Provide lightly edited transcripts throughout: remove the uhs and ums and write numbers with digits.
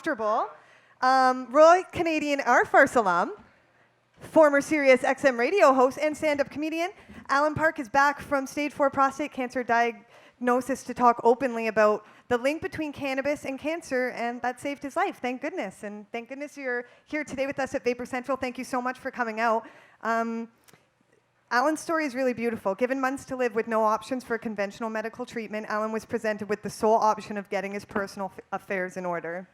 comfortable. Royal Canadian Air Force alum, former Sirius XM radio host, and stand-up comedian, Alan Park is back from stage 4 prostate cancer diagnosis to talk openly about the link between cannabis and cancer, and that saved his life. Thank goodness. And thank goodness you're here today with us at Vapor Central. Thank you so much for coming out. Alan's story is really beautiful. Given months to live with no options for conventional medical treatment, Alan was presented with the sole option of getting his personal affairs in order.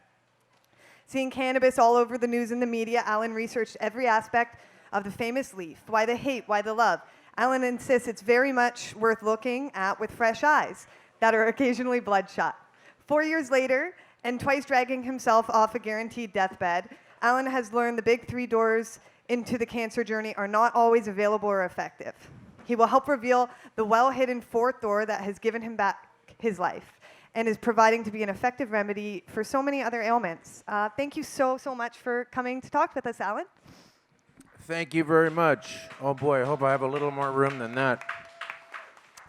Seeing cannabis all over the news and the media, Alan researched every aspect of the famous leaf. Why the hate? Why the love? Alan insists it's very much worth looking at with fresh eyes that are occasionally bloodshot. 4 years later, and twice dragging himself off a guaranteed deathbed, Alan has learned the big 3 doors into the cancer journey are not always available or effective. He will help reveal the well-hidden 4th door that has given him back his life and is providing to be an effective remedy for so many other ailments. Thank you so much for coming to talk with us, Alan. Thank you very much. Oh boy, I hope I have a little more room than that.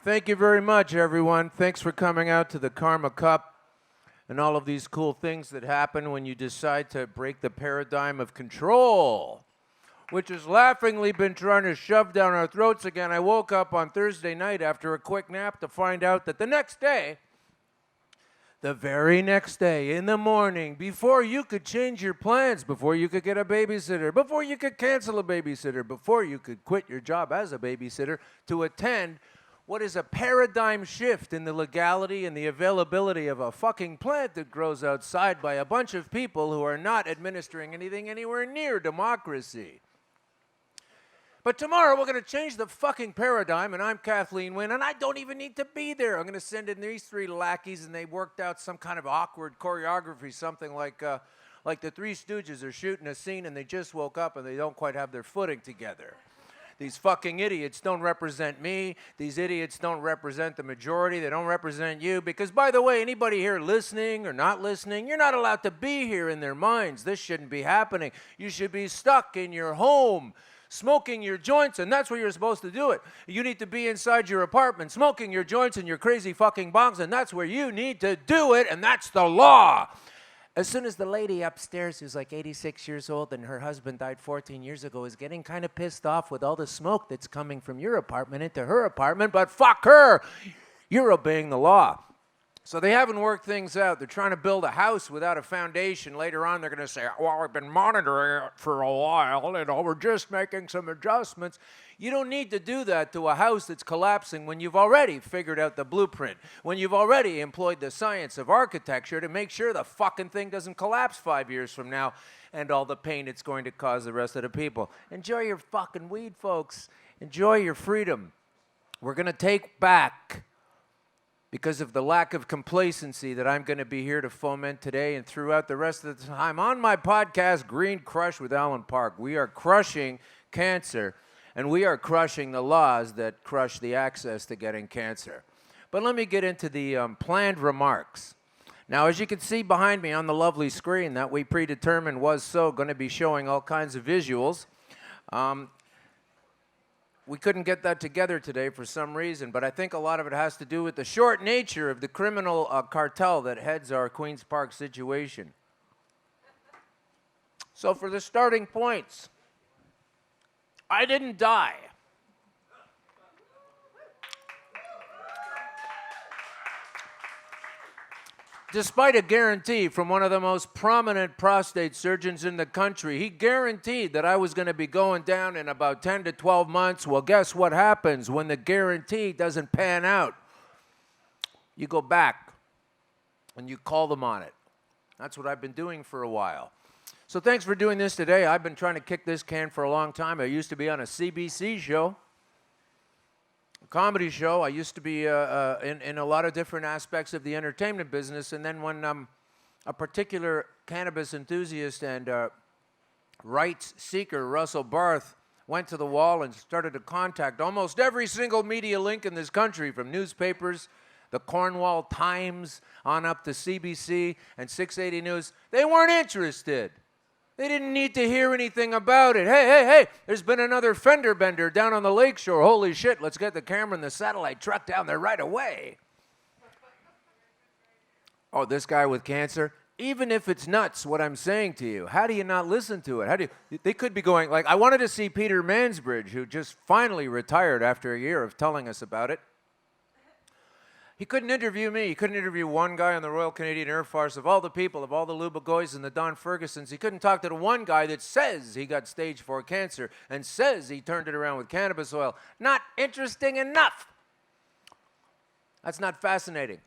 Thank you very much, everyone. Thanks for coming out to the Karma Cup and all of these cool things that happen when you decide to break the paradigm of control, which has laughingly been trying to shove down our throats again. I woke up on Thursday night after a quick nap to find out that the very next day, in the morning, before you could change your plans, before you could get a babysitter, before you could cancel a babysitter, before you could quit your job as a babysitter to attend what is a paradigm shift in the legality and the availability of a fucking plant that grows outside by a bunch of people who are not administering anything anywhere near democracy. But tomorrow we're going to change the fucking paradigm, and I'm Kathleen Wynne, and I don't even need to be there. I'm going to send in these 3 lackeys, and they worked out some kind of awkward choreography, something like the Three Stooges are shooting a scene, and they just woke up, and they don't quite have their footing together. These fucking idiots don't represent me. These idiots don't represent the majority. They don't represent you. Because, by the way, anybody here listening or not listening, you're not allowed to be here in their minds. This shouldn't be happening. You should be stuck in your home, smoking your joints, and that's where you're supposed to do it. You need to be inside your apartment, smoking your joints and your crazy fucking bongs, and that's where you need to do it, and that's the law. As soon as the lady upstairs, who's like 86 years old and her husband died 14 years ago, is getting kind of pissed off with all the smoke that's coming from your apartment into her apartment, but fuck her, you're obeying the law. So they haven't worked things out. They're trying to build a house without a foundation. Later on, they're going to say, well, we've been monitoring it for a while, we're just making some adjustments. You don't need to do that to a house that's collapsing when you've already figured out the blueprint, when you've already employed the science of architecture to make sure the fucking thing doesn't collapse 5 years from now and all the pain it's going to cause the rest of the people. Enjoy your fucking weed, folks. Enjoy your freedom. We're going to take back, because of the lack of complacency that I'm going to be here to foment today and throughout the rest of the time on my podcast, Green Crush with Alan Park. We are crushing cancer, and we are crushing the laws that crush the access to getting cancer. But let me get into the planned remarks. Now, as you can see behind me on the lovely screen that we predetermined was going to be showing all kinds of visuals. We couldn't get that together today for some reason, but I think a lot of it has to do with the short nature of the criminal cartel that heads our Queen's Park situation. So for the starting points, I didn't die. Despite a guarantee from one of the most prominent prostate surgeons in the country, he guaranteed that I was going to be going down in about 10 to 12 months. Well, guess what happens when the guarantee doesn't pan out? You go back and you call them on it. That's what I've been doing for a while. So thanks for doing this today. I've been trying to kick this can for a long time. I used to be on a CBC show, comedy show. I used to be in a lot of different aspects of the entertainment business, and then when a particular cannabis enthusiast and rights seeker, Russell Barth, went to the wall and started to contact almost every single media link in this country, from newspapers, the Cornwall Times, on up to CBC and 680 News, they weren't interested. They didn't need to hear anything about it. Hey, there's been another fender bender down on the lakeshore. Holy shit, let's get the camera and the satellite truck down there right away. Oh, this guy with cancer? even if it's nuts what I'm saying to you, how do you not listen to it? They could be going, like, I wanted to see Peter Mansbridge, who just finally retired after a year of telling us about it. He couldn't interview me. He couldn't interview one guy on the Royal Canadian Air Force. Of all the people, of all the Lubagoys and the Don Fergusons, he couldn't talk to the one guy that says he got stage 4 cancer and says he turned it around with cannabis oil. Not interesting enough. That's not fascinating.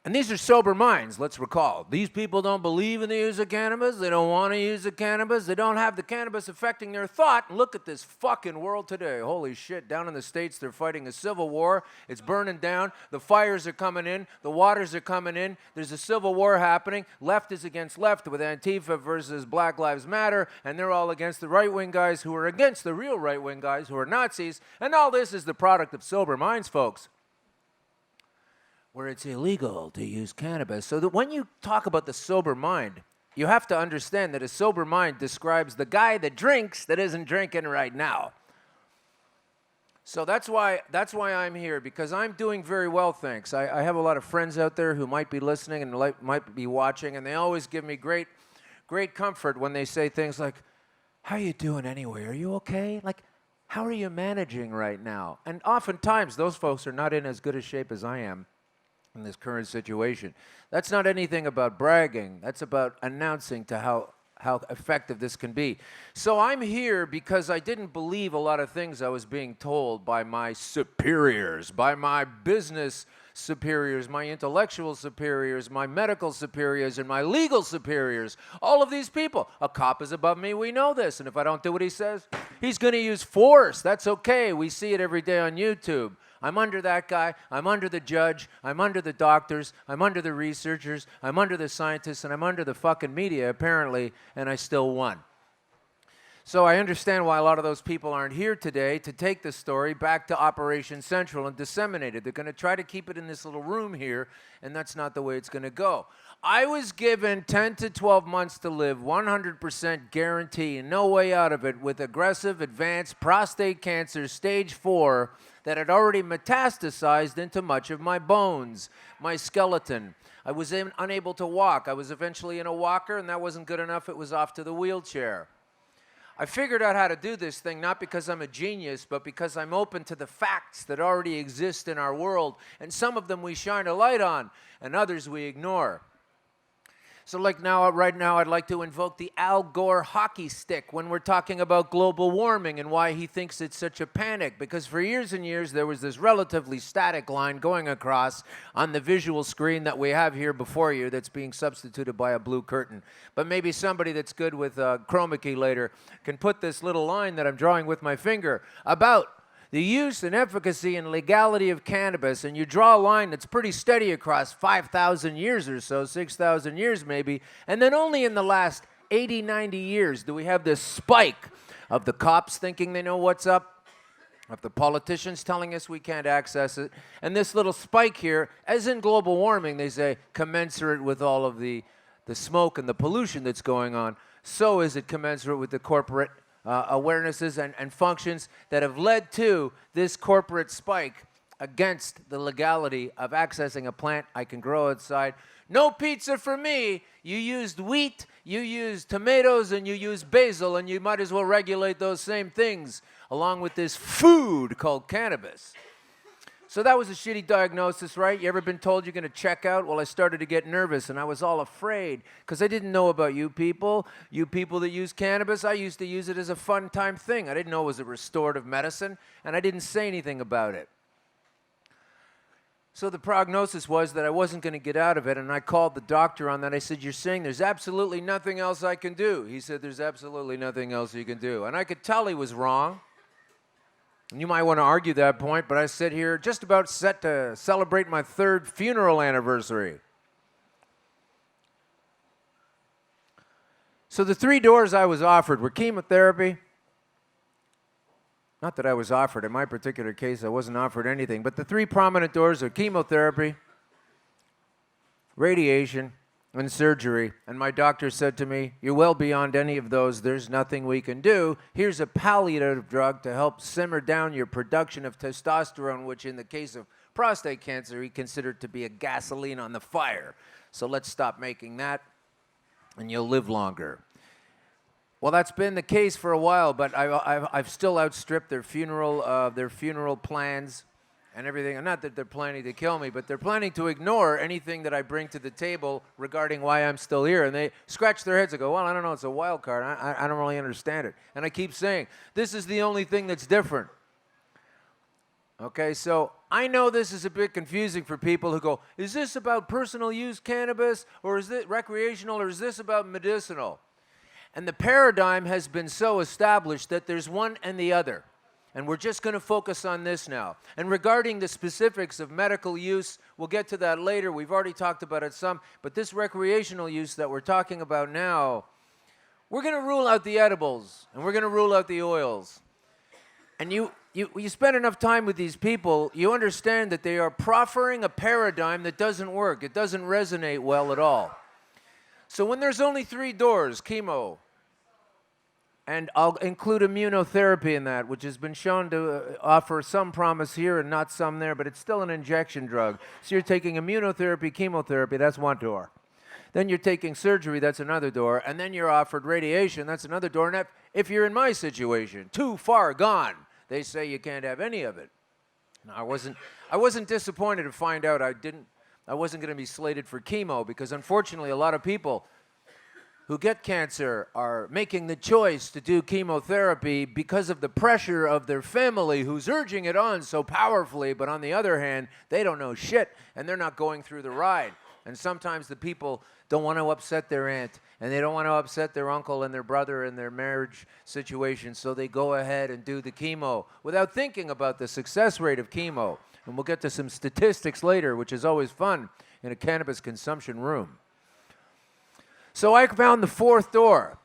And these are sober minds, let's recall. These people don't believe in the use of cannabis. They don't want to use the cannabis. They don't have the cannabis affecting their thought. And look at this fucking world today. Holy shit. Down in the States, they're fighting a civil war. It's burning down. The fires are coming in. The waters are coming in. There's a civil war happening. Left is against left with Antifa versus Black Lives Matter. And they're all against the right-wing guys who are against the real right-wing guys who are Nazis. And all this is the product of sober minds, folks, where it's illegal to use cannabis. So that when you talk about the sober mind, you have to understand that a sober mind describes the guy that drinks that isn't drinking right now. So that's why I'm here, because I'm doing very well, thanks. I have a lot of friends out there who might be listening and might be watching, and they always give me great comfort when they say things like, how are you doing anyway? Are you okay? Like, how are you managing right now? And oftentimes, those folks are not in as good a shape as I am in this current situation. That's not anything about bragging. That's about announcing to how effective this can be. So I'm here because I didn't believe a lot of things I was being told by my superiors, by my business superiors, my intellectual superiors, my medical superiors, and my legal superiors. All of these people. A cop is above me, we know this. And if I don't do what he says, he's going to use force. That's okay. We see it every day on YouTube. I'm under that guy, I'm under the judge, I'm under the doctors, I'm under the researchers, I'm under the scientists, and I'm under the fucking media, apparently, and I still won. So I understand why a lot of those people aren't here today to take the story back to Operation Central and disseminate it. They're going to try to keep it in this little room here, and that's not the way it's going to go. I was given 10 to 12 months to live, 100% guarantee, and no way out of it, with aggressive advanced prostate cancer, stage 4, that had already metastasized into much of my bones, my skeleton. I was unable to walk. I was eventually in a walker, and that wasn't good enough. It was off to the wheelchair. I figured out how to do this thing, not because I'm a genius, but because I'm open to the facts that already exist in our world, and some of them we shine a light on, and others we ignore. So right now, I'd like to invoke the Al Gore hockey stick when we're talking about global warming and why he thinks it's such a panic. Because for years and years, there was this relatively static line going across on the visual screen that we have here before you that's being substituted by a blue curtain. But maybe somebody that's good with chroma key later can put this little line that I'm drawing with my finger about the use and efficacy and legality of cannabis, and you draw a line that's pretty steady across 5,000 years or so, 6,000 years maybe, and then only in the last 80, 90 years do we have this spike of the cops thinking they know what's up, of the politicians telling us we can't access it, and this little spike here, as in global warming, they say, commensurate with all of the smoke and the pollution that's going on, so is it commensurate with the corporate awarenesses and functions that have led to this corporate spike against the legality of accessing a plant I can grow outside. No pizza for me. You used wheat, you used tomatoes, and you used basil, and you might as well regulate those same things along with this food called cannabis. So that was a shitty diagnosis, right? You ever been told you're going to check out? Well, I started to get nervous, and I was all afraid because I didn't know about you people that use cannabis. I used to use it as a fun-time thing. I didn't know it was a restorative medicine, and I didn't say anything about it. So the prognosis was that I wasn't going to get out of it, and I called the doctor on that. I said, you're saying there's absolutely nothing else I can do? He said, there's absolutely nothing else you can do. And I could tell he was wrong. And you might want to argue that point, but I sit here just about set to celebrate my 3rd funeral anniversary. So the 3 doors I was offered were chemotherapy. Not that I was offered. In my particular case, I wasn't offered anything. But the 3 prominent doors are chemotherapy, radiation, and surgery. And my doctor said to me, you're well beyond any of those. There's nothing we can do. Here's a palliative drug to help simmer down your production of testosterone, which in the case of prostate cancer, he considered to be a gasoline on the fire. So let's stop making that, and you'll live longer. Well, that's been the case for a while, but I've still outstripped their funeral plans and everything. And not that they're planning to kill me, but they're planning to ignore anything that I bring to the table regarding why I'm still here. And they scratch their heads and go, well, I don't know, it's a wild card. I don't really understand it. And I keep saying, this is the only thing that's different. Okay, so I know this is a bit confusing for people who go, is this about personal use cannabis, or is it recreational, or is this about medicinal? And the paradigm has been so established that there's one and the other. And we're just going to focus on this now. And regarding the specifics of medical use, we'll get to that later. We've already talked about it some. But this recreational use that we're talking about now, we're going to rule out the edibles, and we're going to rule out the oils. And you spend enough time with these people, you understand that they are proffering a paradigm that doesn't work. It doesn't resonate well at all. So when there's only 3 doors, chemo, and I'll include immunotherapy in that, which has been shown to offer some promise here and not some there, but it's still an injection drug. So you're taking immunotherapy, chemotherapy, that's one door. Then you're taking surgery, that's another door. And then you're offered radiation, that's another door. And if you're in my situation, too far gone, they say you can't have any of it. Now, I wasn't disappointed to find out I wasn't going to be slated for chemo, because unfortunately a lot of people who get cancer are making the choice to do chemotherapy because of the pressure of their family who's urging it on so powerfully, but on the other hand, they don't know shit and they're not going through the ride. And sometimes the people don't want to upset their aunt, and they don't want to upset their uncle and their brother in their marriage situation, so they go ahead and do the chemo without thinking about the success rate of chemo. And we'll get to some statistics later, which is always fun in a cannabis consumption room. So I found the 4th door.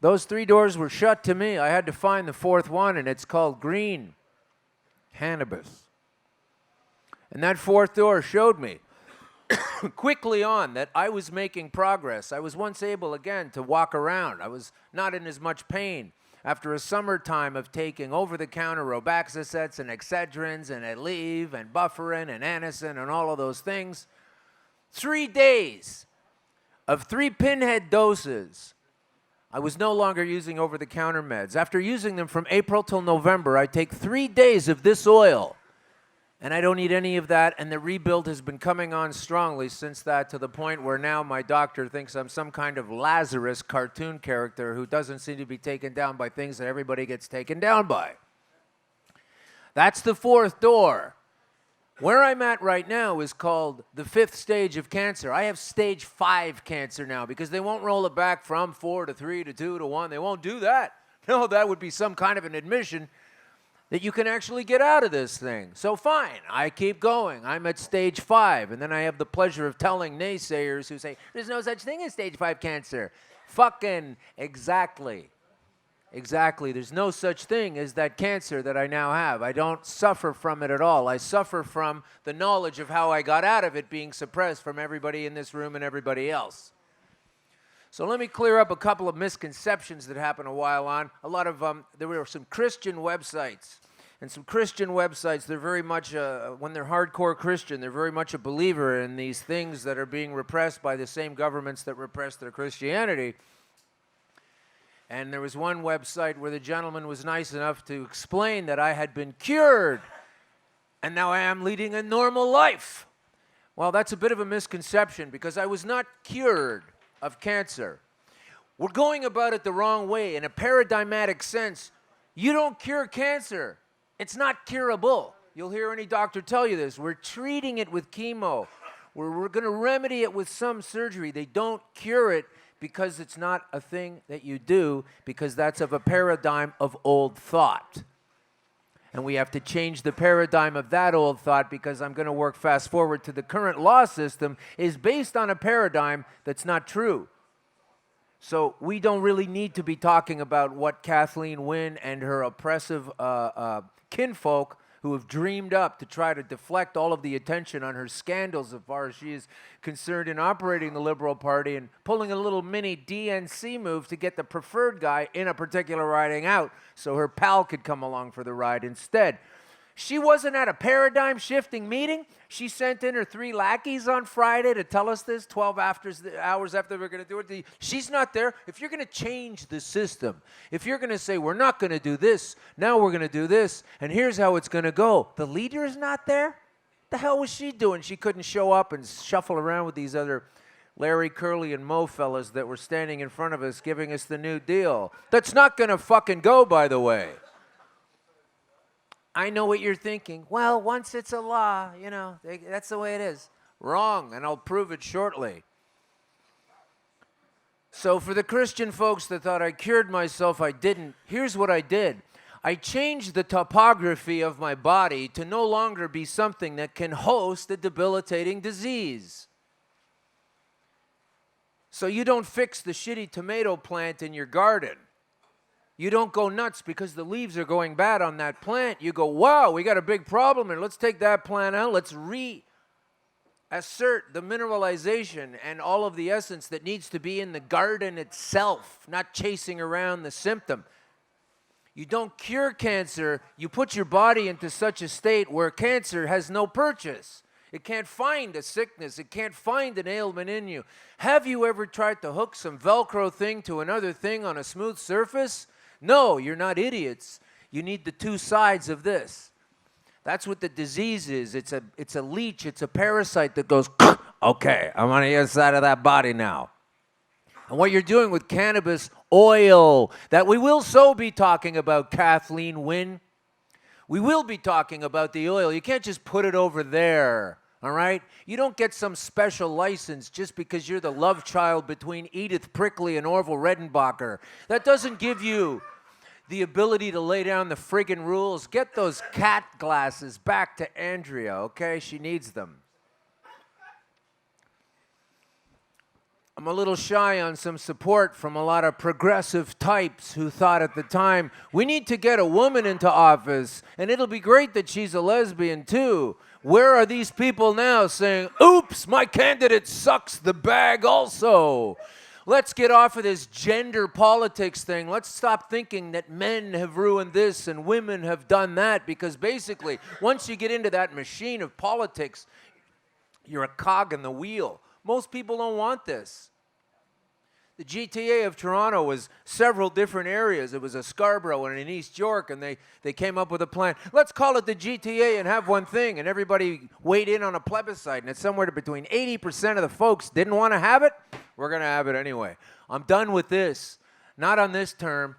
Those 3 doors were shut to me. I had to find the 4th one, and it's called green cannabis. And that 4th door showed me quickly on that I was making progress. I was once able again to walk around. I was not in as much pain after a summertime of taking over-the-counter Robaxacets and Excedrins and Aleve and Bufferin and Anacin and all of those things. 3 days of 3 pinhead doses. I was no longer using over-the-counter meds. After using them from April till November, I take 3 days of this oil. And I don't need any of that, and the rebuild has been coming on strongly since that, to the point where now my doctor thinks I'm some kind of Lazarus cartoon character who doesn't seem to be taken down by things that everybody gets taken down by. That's the 4th door. Where I'm at right now is called the 5th stage of cancer. I have stage 5 cancer now, because they won't roll it back from 4 to 3 to 2 to 1. They won't do that. No, that would be some kind of an admission that you can actually get out of this thing. So fine, I keep going. I'm at stage 5, and then I have the pleasure of telling naysayers who say, there's no such thing as stage 5 cancer. Fucking exactly. Exactly. There's no such thing as that cancer that I now have. I don't suffer from it at all. I suffer from the knowledge of how I got out of it being suppressed from everybody in this room and everybody else. So let me clear up a couple of misconceptions that happened a while on. There were some Christian websites. And some Christian websites, they're very much, when they're hardcore Christian, they're very much a believer in these things that are being repressed by the same governments that repress their Christianity. And there was one website where the gentleman was nice enough to explain that I had been cured, and now I am leading a normal life. Well, that's a bit of a misconception, because I was not cured of cancer. We're going about it the wrong way. In a paradigmatic sense, you don't cure cancer. It's not curable. You'll hear any doctor tell you this. We're treating it with chemo. We're going to remedy it with some surgery. They don't cure it, because it's not a thing that you do, because that's of a paradigm of old thought. And we have to change the paradigm of that old thought, because I'm going to work fast forward to the current law system is based on a paradigm that's not true. So we don't really need to be talking about what Kathleen Wynne and her oppressive kinfolk who have dreamed up to try to deflect all of the attention on her scandals as far as she is concerned in operating the Liberal Party and pulling a little mini DNC move to get the preferred guy in a particular riding out so her pal could come along for the ride instead. She wasn't at a paradigm-shifting meeting. She sent in her 3 lackeys on Friday to tell us this 12 hours after we were going to do it. She's not there. If you're going to change the system, if you're going to say, we're not going to do this, now we're going to do this, and here's how it's going to go, the leader is not there? The hell was she doing? She couldn't show up and shuffle around with these other Larry, Curly, and Mo fellas that were standing in front of us giving us the New Deal. That's not going to fucking go, by the way. I know what you're thinking. Well, once it's a law, you know, that's the way it is. Wrong, and I'll prove it shortly. So for the Christian folks that thought I cured myself, I didn't. Here's what I did. I changed the topography of my body to no longer be something that can host a debilitating disease. So you don't fix the shitty tomato plant in your garden. You don't go nuts because the leaves are going bad on that plant. You go, wow, we got a big problem here. Let's take that plant out. Let's reassert the mineralization and all of the essence that needs to be in the garden itself, not chasing around the symptom. You don't cure cancer. You put your body into such a state where cancer has no purchase. It can't find a sickness. It can't find an ailment in you. Have you ever tried to hook some Velcro thing to another thing on a smooth surface? No, you're not idiots. You need the 2 sides of this. That's what the disease is. It's a leech. It's a parasite that goes, okay, I'm on the other side of that body now. And what you're doing with cannabis oil, that we will so be talking about, Kathleen Wynne. We will be talking about the oil. You can't just put it over there, all right? You don't get some special license just because you're the love child between Edith Prickley and Orville Redenbacher. That doesn't give you the ability to lay down the friggin' rules. Get those cat glasses back to Andrea, okay? She needs them. I'm a little shy on some support from a lot of progressive types who thought at the time, we need to get a woman into office, and it'll be great that she's a lesbian too. Where are these people now saying, oops, my candidate sucks the bag also? Let's get off of this gender politics thing. Let's stop thinking that men have ruined this and women have done that, because basically, once you get into that machine of politics, you're a cog in the wheel. Most people don't want this. The GTA of Toronto was several different areas. It was a Scarborough and an East York, and they came up with a plan. Let's call it the GTA and have one thing, and everybody weighed in on a plebiscite, and it's somewhere between 80% of the folks didn't want to have it. We're going to have it anyway. I'm done with this. Not on this term.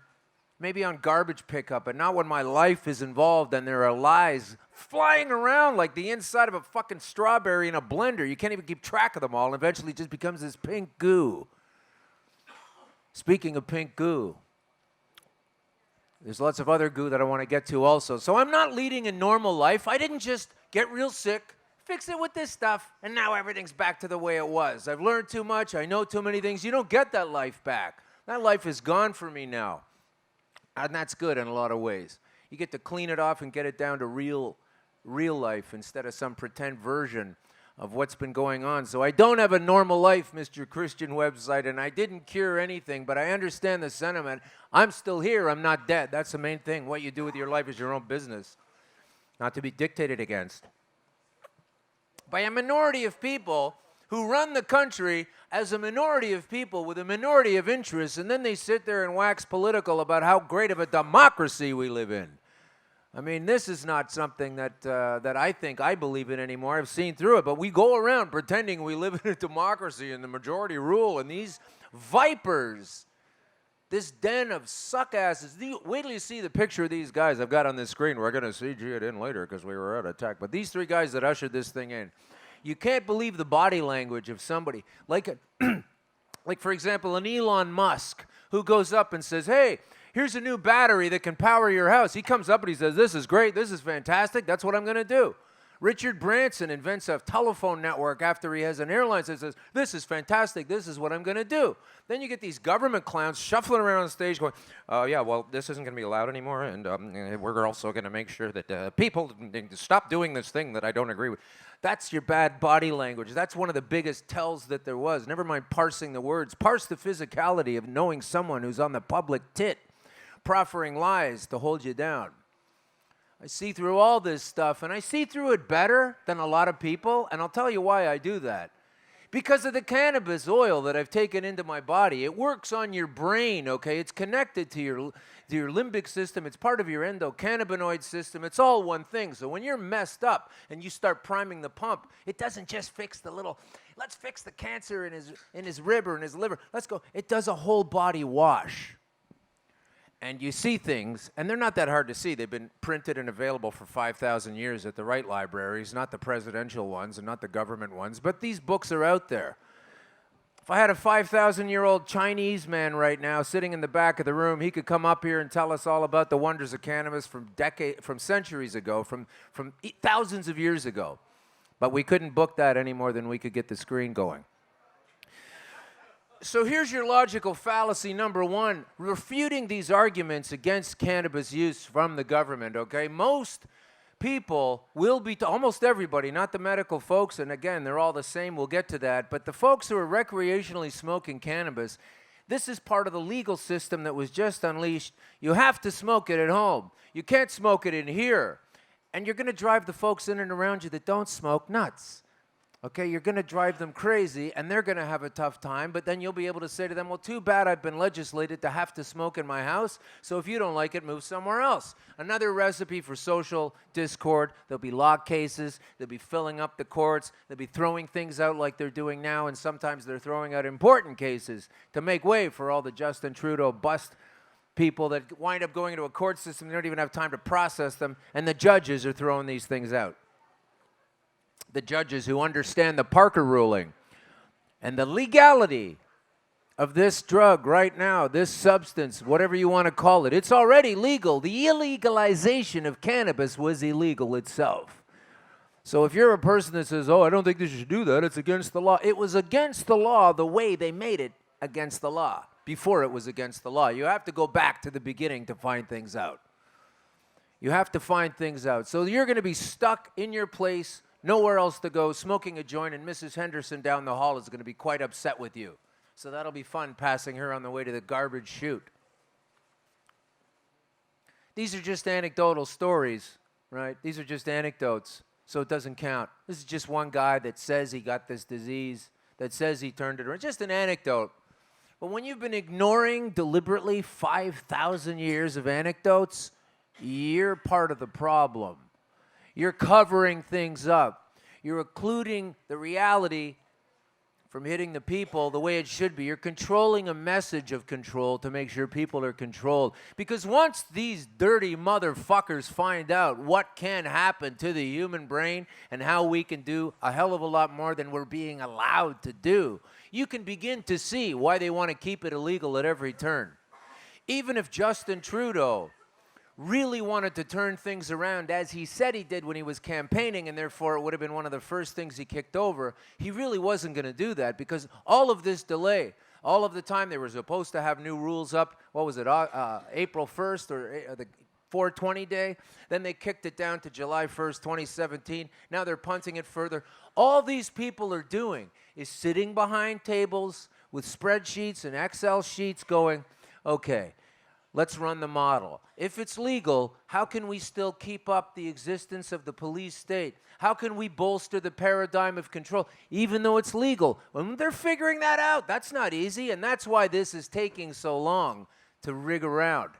Maybe on garbage pickup, but not when my life is involved and there are lies flying around like the inside of a fucking strawberry in a blender. You can't even keep track of them all, and eventually it just becomes this pink goo. Speaking of pink goo, there's lots of other goo that I want to get to also. So I'm not leading a normal life. I didn't just get real sick, fix it with this stuff, and now everything's back to the way it was. I've learned too much. I know too many things. You don't get that life back. That life is gone for me now. And that's good in a lot of ways. You get to clean it off and get it down to real life instead of some pretend version of what's been going on. So I don't have a normal life, Mr. Christian website, and I didn't cure anything, but I understand the sentiment. I'm still here. I'm not dead. That's the main thing. What you do with your life is your own business, not to be dictated against by a minority of people who run the country as a minority of people with a minority of interests, and then they sit there and wax political about how great of a democracy we live in. I mean, this is not something that I believe in anymore. I've seen through it, but we go around pretending we live in a democracy and the majority rule, and these vipers, this den of suck-asses. Wait till you see the picture of these guys I've got on this screen. We're going to CG it in later because we were out of attack. But these 3 guys that ushered this thing in, you can't believe the body language of somebody. Like, for example, an Elon Musk who goes up and says, hey, here's a new battery that can power your house. He comes up and he says, this is great, this is fantastic, that's what I'm going to do. Richard Branson invents a telephone network after he has an airline that says, this is fantastic, this is what I'm going to do. Then you get these government clowns shuffling around on stage going, yeah, well, this isn't going to be allowed anymore, and we're also going to make sure that people stop doing this thing that I don't agree with. That's your bad body language. That's one of the biggest tells that there was. Never mind parsing the words. Parse the physicality of knowing someone who's on the public tit, proffering lies to hold you down. I see through all this stuff, and I see through it better than a lot of people, and I'll tell you why I do that. Because of the cannabis oil that I've taken into my body. It works on your brain, okay? It's connected to your limbic system. It's part of your endocannabinoid system. It's all one thing. So when you're messed up and you start priming the pump, it doesn't just fix the little, let's fix the cancer in his rib or in his liver. Let's go. It does a whole body wash. And you see things, and they're not that hard to see. They've been printed and available for 5,000 years at the right libraries, not the presidential ones and not the government ones, but these books are out there. If I had a 5,000-year-old Chinese man right now sitting in the back of the room, he could come up here and tell us all about the wonders of cannabis from centuries ago, from thousands of years ago. But we couldn't book that any more than we could get the screen going. So here's your logical fallacy number one, refuting these arguments against cannabis use from the government, okay? Most people will be, almost everybody, not the medical folks, and again, they're all the same, we'll get to that, but the folks who are recreationally smoking cannabis, this is part of the legal system that was just unleashed. You have to smoke it at home. You can't smoke it in here. And you're going to drive the folks in and around you that don't smoke nuts. Okay, you're going to drive them crazy, and they're going to have a tough time, but then you'll be able to say to them, well, too bad I've been legislated to have to smoke in my house, so if you don't like it, move somewhere else. Another recipe for social discord. There'll be law cases. They'll be filling up the courts. They'll be throwing things out like they're doing now, and sometimes they're throwing out important cases to make way for all the Justin Trudeau bust people that wind up going into a court system. They don't even have time to process them, and the judges are throwing these things out. The judges who understand the Parker ruling and the legality of this drug right now, this substance, whatever you want to call it. It's already legal. The illegalization of cannabis was illegal itself. So if you're a person that says, oh, I don't think they should do that, it's against the law. It was against the law the way they made it against the law, before it was against the law. You have to go back to the beginning to find things out. You have to find things out. So you're going to be stuck in your place, nowhere else to go, smoking a joint, and Mrs. Henderson down the hall is going to be quite upset with you. So that'll be fun, passing her on the way to the garbage chute. These are just anecdotal stories, right? These are just anecdotes, so it doesn't count. This is just one guy that says he got this disease, that says he turned it around. Just an anecdote. But when you've been ignoring deliberately 5,000 years of anecdotes, you're part of the problem. You're covering things up. You're occluding the reality from hitting the people the way it should be. You're controlling a message of control to make sure people are controlled. Because once these dirty motherfuckers find out what can happen to the human brain and how we can do a hell of a lot more than we're being allowed to do, you can begin to see why they want to keep it illegal at every turn. Even if Justin Trudeau really wanted to turn things around as he said he did when he was campaigning, and therefore it would have been one of the first things he kicked over, he really wasn't going to do that, because all of this delay, all of the time they were supposed to have new rules up, what was it, April 1st or the 420 day, then they kicked it down to July 1st, 2017, now they're punting it further. All these people are doing is sitting behind tables with spreadsheets and Excel sheets going, okay, let's run the model. If it's legal, how can we still keep up the existence of the police state? How can we bolster the paradigm of control, even though it's legal? When they're figuring that out, that's not easy, and that's why this is taking so long to rig around,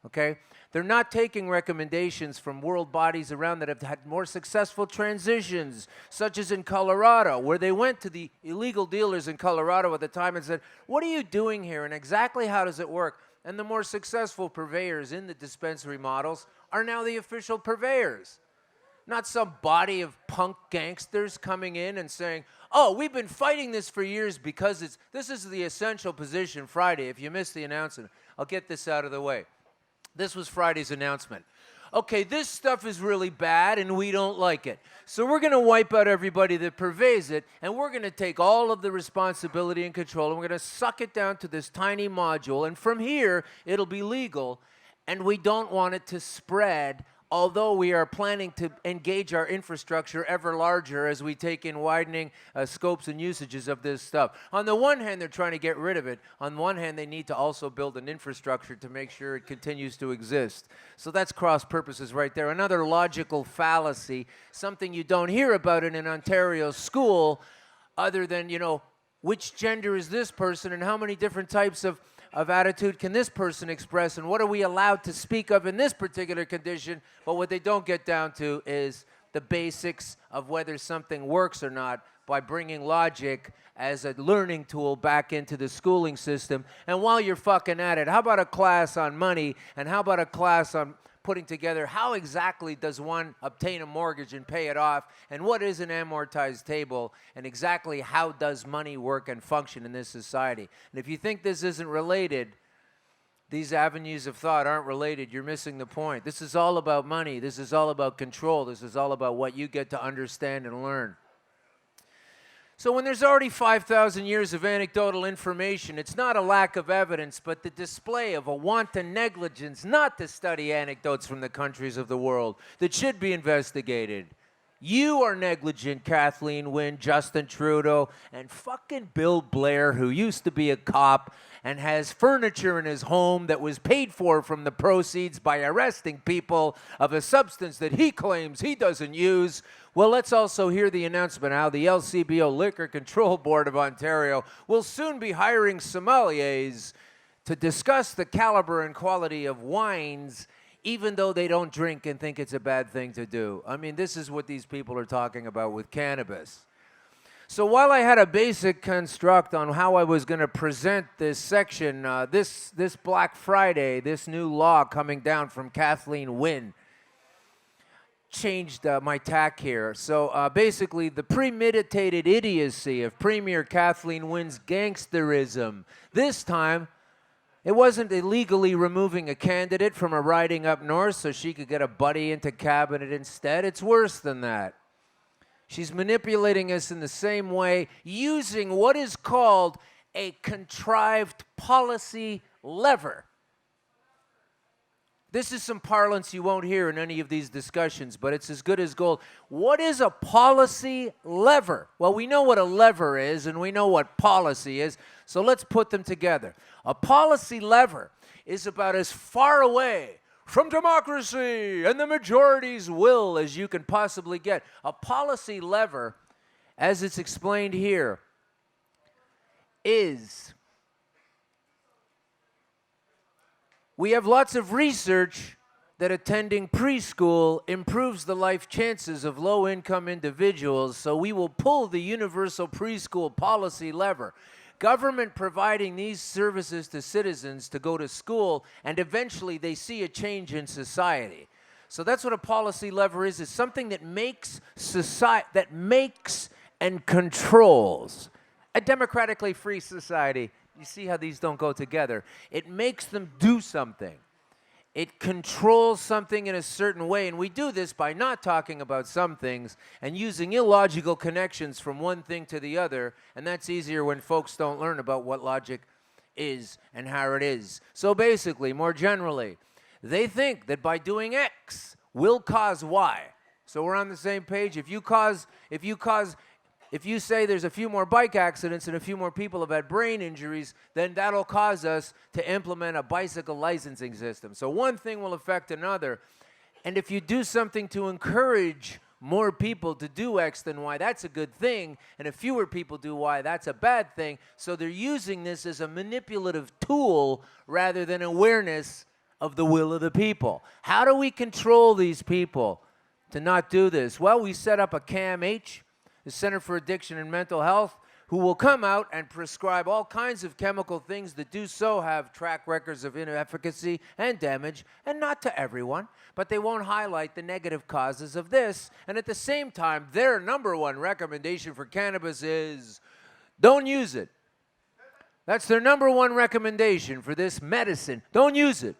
okay? They're not taking recommendations from world bodies around that have had more successful transitions, such as in Colorado, where they went to the illegal dealers in Colorado at the time and said, what are you doing here, and exactly how does it work? And the more successful purveyors in the dispensary models are now the official purveyors. Not some body of punk gangsters coming in and saying, oh, we've been fighting this for years because this is the essential position Friday. If you missed the announcement, I'll get this out of the way. This was Friday's announcement. Okay, this stuff is really bad and we don't like it. So we're going to wipe out everybody that purveys it, and we're going to take all of the responsibility and control, and we're going to suck it down to this tiny module, and from here, it'll be legal, and we don't want it to spread although we are planning to engage our infrastructure ever larger as we take in widening scopes and usages of this stuff. On the one hand, they're trying to get rid of it. On one hand, they need to also build an infrastructure to make sure it continues to exist. So that's cross purposes right there. Another logical fallacy, something you don't hear about in an Ontario school, other than, you know, which gender is this person and how many different types of attitude can this person express and what are we allowed to speak of in this particular condition. But what they don't get down to is the basics of whether something works or not by bringing logic as a learning tool back into the schooling system. And while you're fucking at it, how about a class on money, and how about a class on putting together how exactly does one obtain a mortgage and pay it off, and what is an amortized table, and exactly how does money work and function in this society. And if you think this isn't related, these avenues of thought aren't related, you're missing the point. This is all about money. This is all about control. This is all about what you get to understand and learn. So when there's already 5,000 years of anecdotal information, it's not a lack of evidence, but the display of a wanton negligence not to study anecdotes from the countries of the world that should be investigated. You are negligent, Kathleen Wynne, Justin Trudeau, and fucking Bill Blair, who used to be a cop and has furniture in his home that was paid for from the proceeds by arresting people of a substance that he claims he doesn't use. Well, let's also hear the announcement how the LCBO Liquor Control Board of Ontario will soon be hiring sommeliers to discuss the caliber and quality of wines, even though they don't drink and think it's a bad thing to do. I mean, this is what these people are talking about with cannabis. So while I had a basic construct on how I was going to present this section, this Black Friday, this new law coming down from Kathleen Wynne, changed my tack here. So basically, the premeditated idiocy of Premier Kathleen Wynne's gangsterism. This time, it wasn't illegally removing a candidate from a riding up north so she could get a buddy into cabinet instead. It's worse than that. She's manipulating us in the same way, using what is called a contrived policy lever. This is some parlance you won't hear in any of these discussions, but it's as good as gold. What is a policy lever? Well, we know what a lever is, and we know what policy is, so let's put them together. A policy lever is about as far away from democracy and the majority's will as you can possibly get. A policy lever, as it's explained here, is... We have lots of research that attending preschool improves the life chances of low-income individuals, so we will pull the universal preschool policy lever. Government providing these services to citizens to go to school, and eventually they see a change in society. So that's what a policy lever is. It's something that makes society, that makes and controls a democratically free society. You see how these don't go together. It makes them do something. It controls something in a certain way, and we do this by not talking about some things and using illogical connections from one thing to the other, and that's easier when folks don't learn about what logic is and how it is. So basically, more generally, they think that by doing X will cause Y. So we're on the same page. If you say there's a few more bike accidents and a few more people have had brain injuries, then that'll cause us to implement a bicycle licensing system. So one thing will affect another. And if you do something to encourage more people to do X than Y, that's a good thing. And if fewer people do Y, that's a bad thing. So they're using this as a manipulative tool rather than awareness of the will of the people. How do we control these people to not do this? Well, we set up a CAMH, the Center for Addiction and Mental Health, who will come out and prescribe all kinds of chemical things that do so have track records of inefficacy and damage, and not to everyone, but they won't highlight the negative causes of this. And at the same time, their number one recommendation for cannabis is don't use it. That's their number one recommendation for this medicine. Don't use it.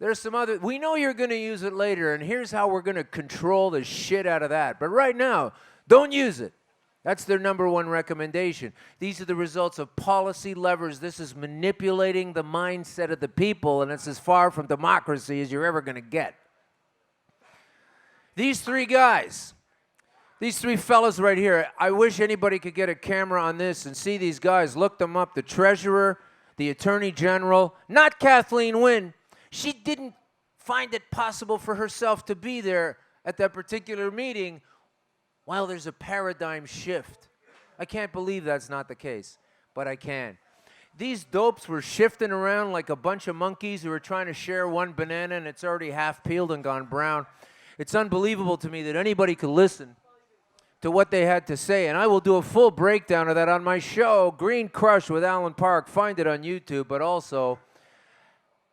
There's some other, we know you're going to use it later, and here's how we're going to control the shit out of that. But right now, don't use it. That's their number one recommendation. These are the results of policy levers. This is manipulating the mindset of the people, and it's as far from democracy as you're ever going to get. These three guys, these three fellas right here, I wish anybody could get a camera on this and see these guys. Look them up. The treasurer, the attorney general, not Kathleen Wynne. She didn't find it possible for herself to be there at that particular meeting while there's a paradigm shift. I can't believe that's not the case, but I can. These dopes were shifting around like a bunch of monkeys who were trying to share one banana and it's already half peeled and gone brown. It's unbelievable to me that anybody could listen to what they had to say, and I will do a full breakdown of that on my show, Green Crush with Alan Park. Find it on YouTube, but also,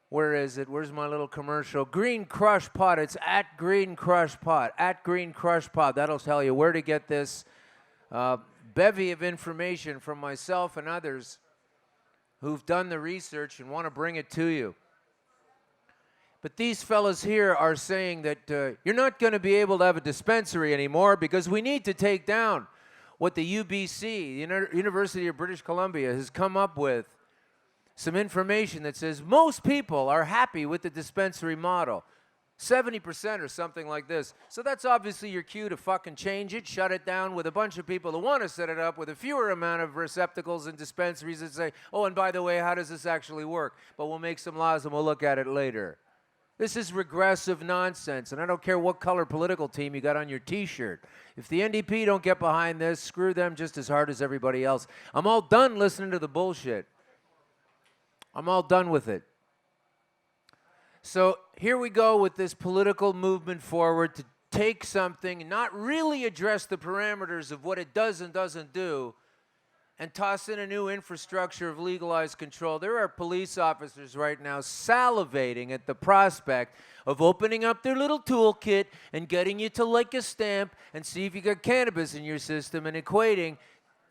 where is it? Where's my little commercial? Green Crush Pod. It's at Green Crush Pod. At Green Crush Pod. That'll tell you where to get this bevy of information from myself and others who've done the research and want to bring it to you. But these fellas here are saying that you're not going to be able to have a dispensary anymore because we need to take down what the UBC, the University of British Columbia, has come up with. Some information that says most people are happy with the dispensary model. 70% or something like this. So that's obviously your cue to fucking change it, shut it down with a bunch of people who want to set it up with a fewer amount of receptacles and dispensaries that say, oh, and by the way, how does this actually work? But we'll make some laws and we'll look at it later. This is regressive nonsense, and I don't care what color political team you got on your T-shirt. If the NDP don't get behind this, screw them just as hard as everybody else. I'm all done listening to the bullshit. I'm all done with it. So here we go with this political movement forward to take something and not really address the parameters of what it does and doesn't do, and toss in a new infrastructure of legalized control. There are police officers right now salivating at the prospect of opening up their little toolkit and getting you to lick a stamp and see if you got cannabis in your system and equating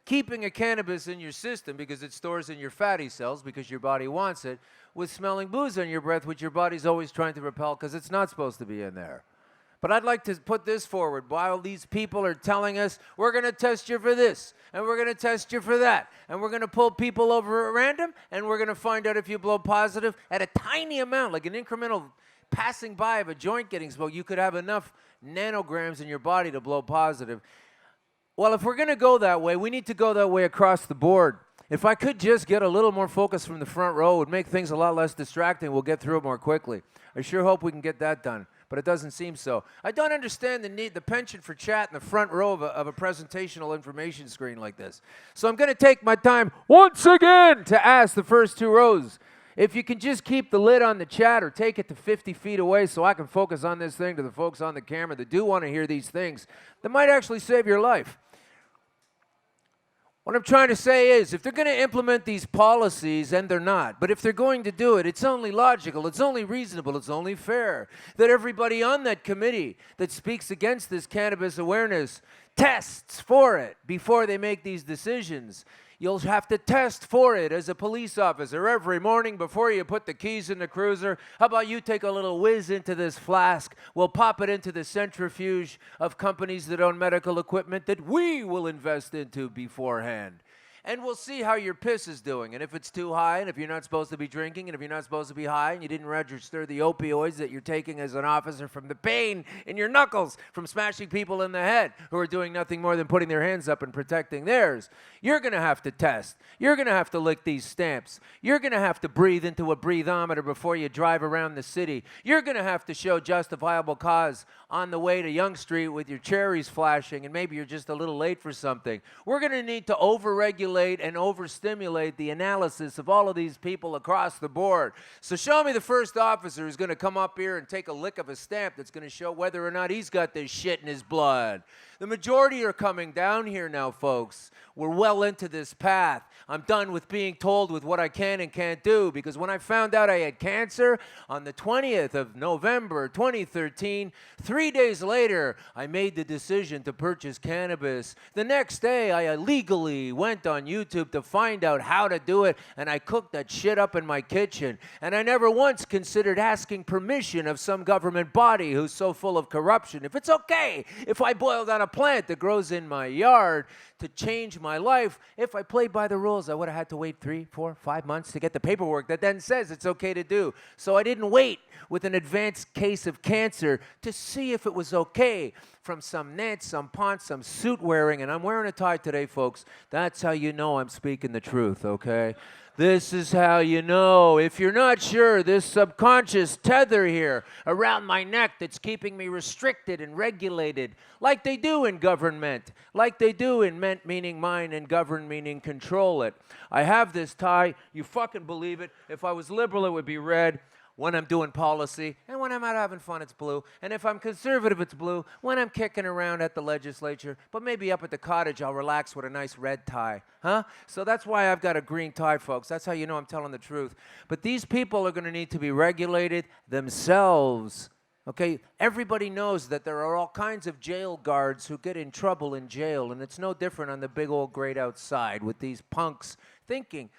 keeping a cannabis in your system because it stores in your fatty cells because your body wants it with smelling booze on your breath, which your body's always trying to repel because it's not supposed to be in there. But I'd like to put this forward. While these people are telling us, we're going to test you for this, and we're going to test you for that, and we're going to pull people over at random, and we're going to find out if you blow positive at a tiny amount, like an incremental passing by of a joint getting smoked, you could have enough nanograms in your body to blow positive. Well, if we're going to go that way, we need to go that way across the board. If I could just get a little more focus from the front row, it would make things a lot less distracting. We'll get through it more quickly. I sure hope we can get that done. But it doesn't seem so. I don't understand the penchant for chat in the front row of a presentational information screen like this. So I'm going to take my time once again to ask the first two rows, if you can just keep the lid on the chat or take it to 50 feet away so I can focus on this thing to the folks on the camera that do want to hear these things that might actually save your life. What I'm trying to say is, if they're going to implement these policies, and they're not, but if they're going to do it, it's only logical, it's only reasonable, it's only fair that everybody on that committee that speaks against this cannabis awareness tests for it before they make these decisions. You'll have to test for it as a police officer every morning before you put the keys in the cruiser. How about you take a little whiz into this flask? We'll pop it into the centrifuge of companies that own medical equipment that we will invest into beforehand. And we'll see how your piss is doing. And if it's too high, and if you're not supposed to be drinking, and if you're not supposed to be high, and you didn't register the opioids that you're taking as an officer from the pain in your knuckles from smashing people in the head who are doing nothing more than putting their hands up and protecting theirs, you're going to have to test. You're going to have to lick these stamps. You're going to have to breathe into a breathometer before you drive around the city. You're going to have to show justifiable cause on the way to Yonge Street with your cherries flashing, and maybe you're just a little late for something. We're going to need to overregulate and overstimulate the analysis of all of these people across the board. So show me the first officer who's going to come up here and take a lick of a stamp that's going to show whether or not he's got this shit in his blood. The majority are coming down here now, folks. We're well into this path. I'm done with being told with what I can and can't do, because when I found out I had cancer on the 20th of November 2013, 3 days later, I made the decision to purchase cannabis. The next day, I illegally went on YouTube to find out how to do it, and I cooked that shit up in my kitchen. And I never once considered asking permission of some government body who's so full of corruption. If it's okay if I boil down a a plant that grows in my yard to change my life. If I played by the rules, I would have had to wait 3, 4, 5 months to get the paperwork that then says it's okay to do. So I didn't wait with an advanced case of cancer to see if it was okay from some net, some pont, some suit wearing. And I'm wearing a tie today, folks. That's how you know I'm speaking the truth, okay? This is how you know. If you're not sure, this subconscious tether here around my neck that's keeping me restricted and regulated, like they do in government, like they do in ment meaning mine and govern meaning control it. I have this tie. You fucking believe it. If I was liberal, it would be red. When I'm doing policy, and when I'm out having fun, it's blue. And if I'm conservative, it's blue. When I'm kicking around at the legislature, but maybe up at the cottage, I'll relax with a nice red tie, huh? So that's why I've got a green tie, folks. That's how you know I'm telling the truth. But these people are going to need to be regulated themselves, okay? Everybody knows that there are all kinds of jail guards who get in trouble in jail, and it's no different on the big old grate outside with these punks thinking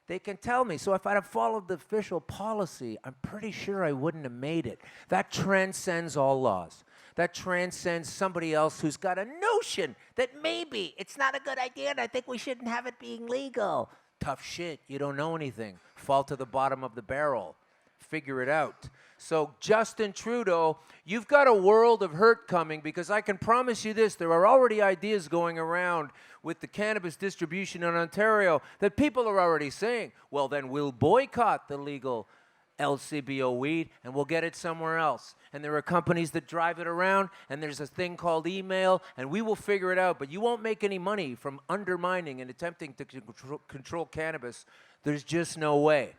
they can tell me. So if I'd have followed the official policy, I'm pretty sure I wouldn't have made it. That transcends all laws. That transcends somebody else who's got a notion that maybe it's not a good idea and I think we shouldn't have it being legal. Tough shit. You don't know anything. Fall to the bottom of the barrel. Figure it out. So Justin Trudeau, you've got a world of hurt coming, because I can promise you this, there are already ideas going around with the cannabis distribution in Ontario that people are already saying, well, then we'll boycott the legal LCBO weed and we'll get it somewhere else. And there are companies that drive it around, and there's a thing called email, and we will figure it out. But you won't make any money from undermining and attempting to control cannabis. There's just no way.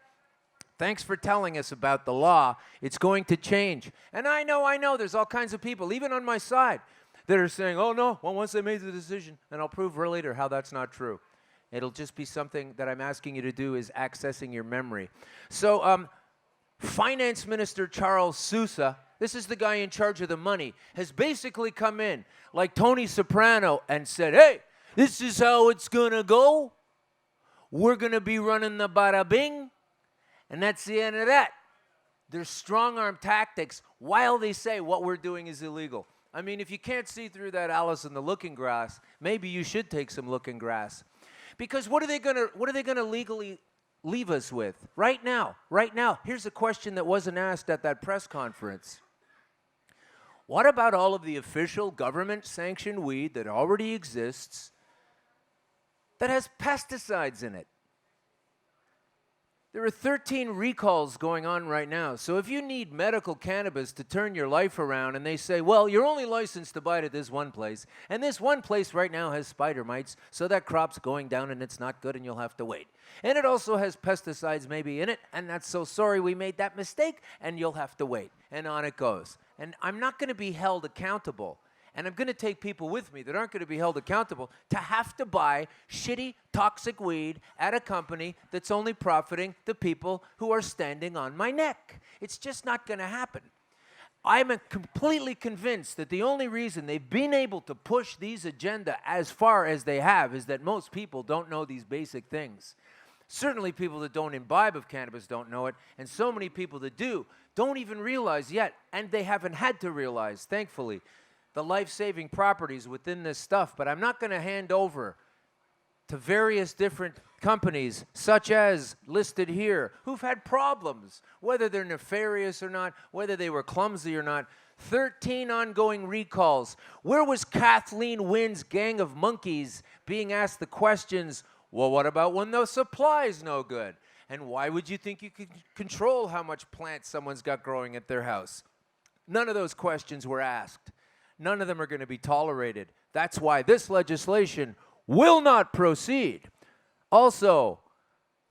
Thanks for telling us about the law. It's going to change. And I know, there's all kinds of people, even on my side, that are saying, oh, no, well, once they made the decision, and I'll prove later how that's not true. It'll just be something that I'm asking you to do is accessing your memory. So Finance Minister Charles Sousa, this is the guy in charge of the money, has basically come in like Tony Soprano and said, hey, this is how it's going to go. We're going to be running the bada bing. And that's the end of that. There's strong-arm tactics while they say what we're doing is illegal. I mean, if you can't see through that Alice in the Looking Glass, maybe you should take some looking glass. Because what are they gonna legally leave us with? Right now, here's a question that wasn't asked at that press conference. What about all of the official government-sanctioned weed that already exists that has pesticides in it? There are 13 recalls going on right now. So if you need medical cannabis to turn your life around, and they say, well, you're only licensed to buy it at this one place, and this one place right now has spider mites, so that crop's going down and it's not good and you'll have to wait. And it also has pesticides maybe in it, and that's so sorry we made that mistake, and you'll have to wait. And on it goes. And I'm not going to be held accountable. And I'm going to take people with me that aren't going to be held accountable to have to buy shitty, toxic weed at a company that's only profiting the people who are standing on my neck. It's just not going to happen. I'm completely convinced that the only reason they've been able to push these agenda as far as they have is that most people don't know these basic things. Certainly people that don't imbibe of cannabis don't know it, and so many people that do don't even realize yet, and they haven't had to realize, thankfully, the life-saving properties within this stuff. But I'm not going to hand over to various different companies, such as listed here, who've had problems, whether they're nefarious or not, whether they were clumsy or not. 13 ongoing recalls. Where was Kathleen Wynn's gang of monkeys being asked the questions, well, what about when the supply's no good? And why would you think you could control how much plants someone's got growing at their house? None of those questions were asked. None of them are going to be tolerated. That's why this legislation will not proceed. Also,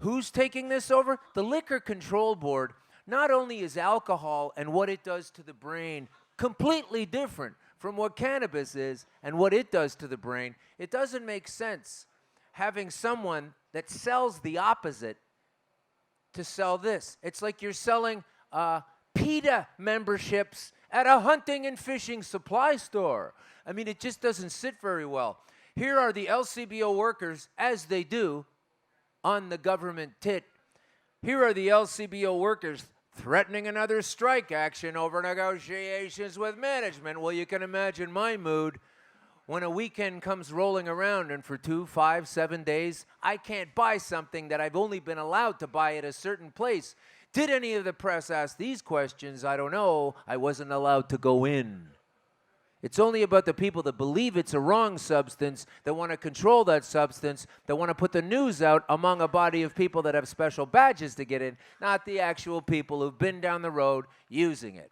who's taking this over? The Liquor Control Board. Not only is alcohol and what it does to the brain completely different from what cannabis is and what it does to the brain, it doesn't make sense having someone that sells the opposite to sell this. It's like you're selling PETA memberships at a hunting and fishing supply store. I mean, it just doesn't sit very well. Here are the LCBO workers, as they do, on the government tit. Here are the LCBO workers threatening another strike action over negotiations with management. Well, you can imagine my mood. when a weekend comes rolling around and for 2, 5, 7 days, I can't buy something that I've only been allowed to buy at a certain place? Did any of the press ask these questions? I don't know. I wasn't allowed to go in. It's only about the people that believe it's a wrong substance, that want to control that substance, that want to put the news out among a body of people that have special badges to get in, not the actual people who've been down the road using it.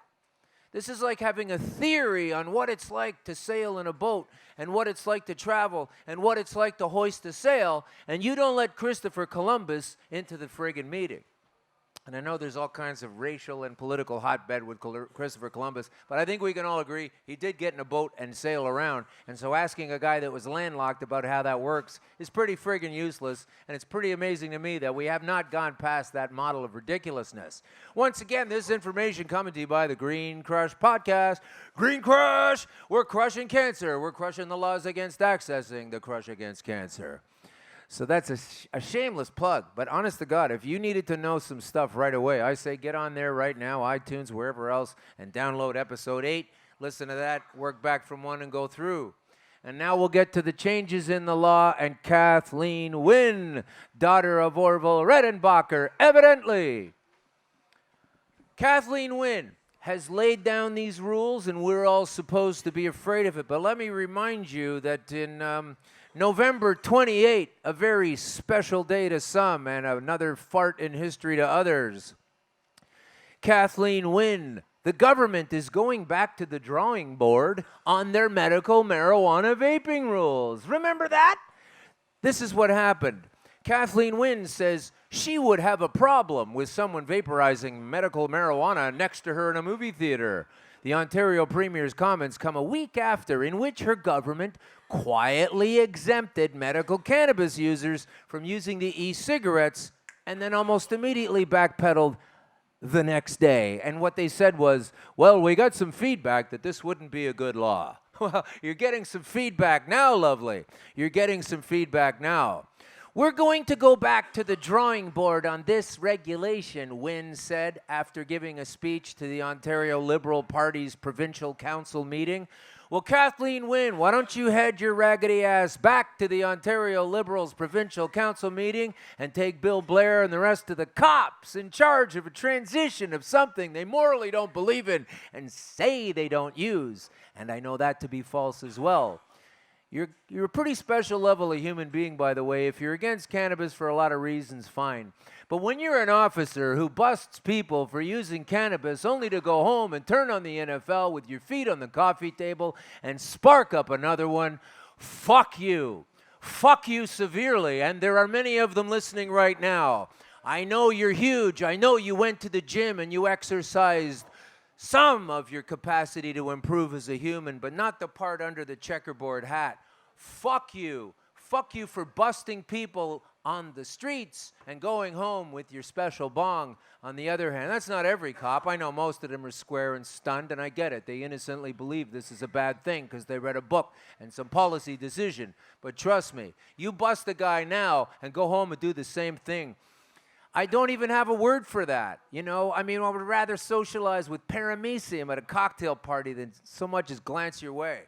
This is like having a theory on what it's like to sail in a boat and what it's like to travel and what it's like to hoist a sail, and you don't let Christopher Columbus into the friggin' meeting. And I know there's all kinds of racial and political hotbed with Christopher Columbus, but I think we can all agree he did get in a boat and sail around. And so asking a guy that was landlocked about how that works is pretty friggin' useless, and it's pretty amazing to me that we have not gone past that model of ridiculousness. Once again, this information coming to you by the Green Crush Podcast. Green Crush! We're crushing cancer. We're crushing the laws against accessing the crush against cancer. So that's a shameless plug, but honest to God, if you needed to know some stuff right away, I say get on there right now, iTunes, wherever else, and download episode 8, listen to that, work back from 1 and go through. And now we'll get to the changes in the law and Kathleen Wynne, daughter of Orville Redenbacher, evidently. Kathleen Wynne has laid down these rules, and we're all supposed to be afraid of it, but let me remind you that in November 28, a very special day to some and another fart in history to others. Kathleen Wynne, the government is going back to the drawing board on their medical marijuana vaping rules. Remember that? This is what happened. Kathleen Wynne says she would have a problem with someone vaporizing medical marijuana next to her in a movie theater. The Ontario Premier's comments come a week after in which her government quietly exempted medical cannabis users from using the e-cigarettes and then almost immediately backpedaled the next day. And what they said was, well, we got some feedback that this wouldn't be a good law. Well, you're getting some feedback now, lovely. You're getting some feedback now. We're going to go back to the drawing board on this regulation, Wynne said after giving a speech to the Ontario Liberal Party's provincial council meeting. Well, Kathleen Wynne, why don't you head your raggedy ass back to the Ontario Liberals provincial council meeting and take Bill Blair and the rest of the cops in charge of a transition of something they morally don't believe in and say they don't use. And I know that to be false as well. You're a pretty special level of human being, by the way. If you're against cannabis for a lot of reasons, fine. But when you're an officer who busts people for using cannabis only to go home and turn on the NFL with your feet on the coffee table and spark up another one, fuck you. Fuck you severely, and there are many of them listening right now. I know you're huge. I know you went to the gym and you exercised some of your capacity to improve as a human, but not the part under the checkerboard hat. Fuck you. Fuck you for busting people on the streets and going home with your special bong. On the other hand, that's not every cop. I know most of them are square and stunned, and I get it. They innocently believe this is a bad thing because they read a book and some policy decision. But trust me, you bust a guy now and go home and do the same thing. I don't even have a word for that, you know? I mean, I would rather socialize with paramecium at a cocktail party than so much as glance your way.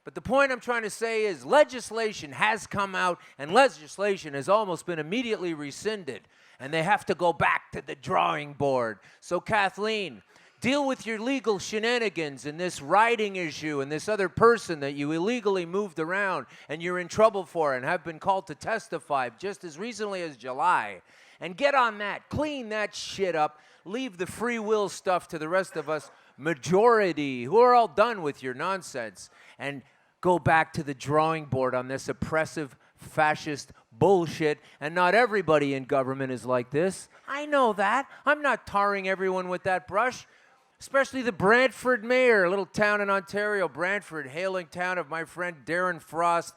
But the point I'm trying to say is legislation has come out, and legislation has almost been immediately rescinded, and they have to go back to the drawing board. So, Kathleen, deal with your legal shenanigans in this riding issue and this other person that you illegally moved around and you're in trouble for and have been called to testify just as recently as July. And get on that. Clean that shit up. Leave the free will stuff to the rest of us, majority, who are all done with your nonsense. And go back to the drawing board on this oppressive, fascist bullshit. And not everybody in government is like this. I know that. I'm not tarring everyone with that brush. Especially the Brantford mayor, a little town in Ontario. Brantford, hailing town of my friend Darren Frost.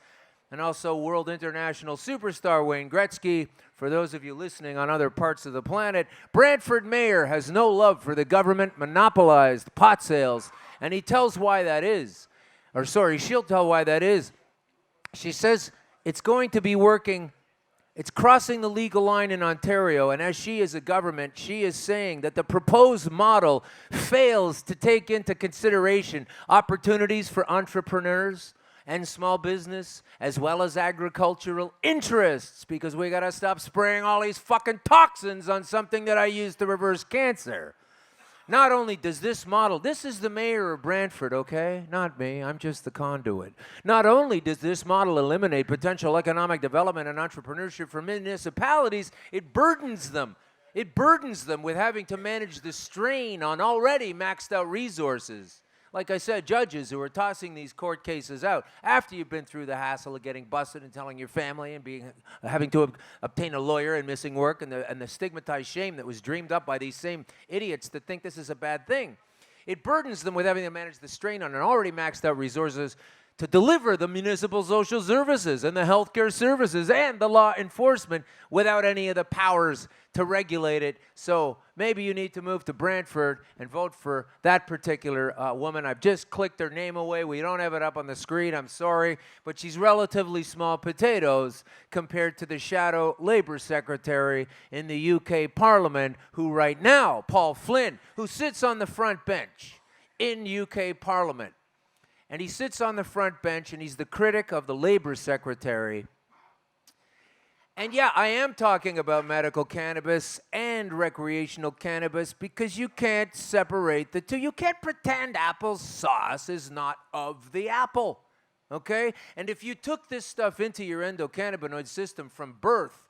And also world international superstar Wayne Gretzky. For those of you listening on other parts of the planet, Brantford mayor has no love for the government monopolized pot sales, and he tells why that is. Or sorry, she'll tell why that is. She says it's going to be working, it's crossing the legal line in Ontario, and as she is a government, she is saying that the proposed model fails to take into consideration opportunities for entrepreneurs and small business, as well as agricultural interests, because we got to stop spraying all these fucking toxins on something that I use to reverse cancer. Not only does this model, this is the mayor of Brantford, okay? Not me, I'm just the conduit. Not only does this model eliminate potential economic development and entrepreneurship for municipalities, it burdens them. It burdens them with having to manage the strain on already maxed out resources. Like I said, judges who are tossing these court cases out after you've been through the hassle of getting busted and telling your family and having to obtain a lawyer and missing work and the stigmatized shame that was dreamed up by these same idiots that think this is a bad thing. It burdens them with having to manage the strain on an already maxed out resources to deliver the municipal social services and the healthcare services and the law enforcement without any of the powers to regulate it. So maybe you need to move to Brantford and vote for that particular woman. I've just clicked her name away. We don't have it up on the screen. I'm sorry. But she's relatively small potatoes compared to the shadow Labour Secretary in the UK Parliament, who right now, Paul Flynn, who sits on the front bench in UK Parliament. And he sits on the front bench, and he's the critic of the Labour Secretary. And yeah, I am talking about medical cannabis and recreational cannabis because you can't separate the two. You can't pretend applesauce is not of the apple, okay? And if you took this stuff into your endocannabinoid system from birth,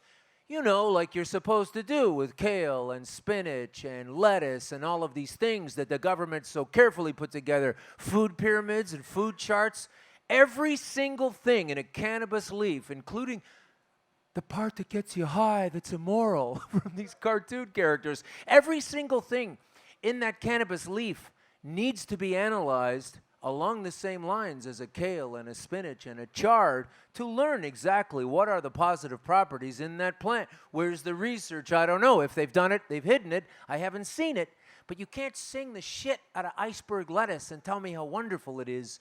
you know, like you're supposed to do with kale and spinach and lettuce and all of these things that the government so carefully put together, food pyramids and food charts, every single thing in a cannabis leaf, including the part that gets you high that's immoral from these cartoon characters, every single thing in that cannabis leaf needs to be analyzed along the same lines as a kale and a spinach and a chard to learn exactly what are the positive properties in that plant. Where's the research? I don't know. If they've done it, they've hidden it. I haven't seen it. But you can't sing the shit out of iceberg lettuce and tell me how wonderful it is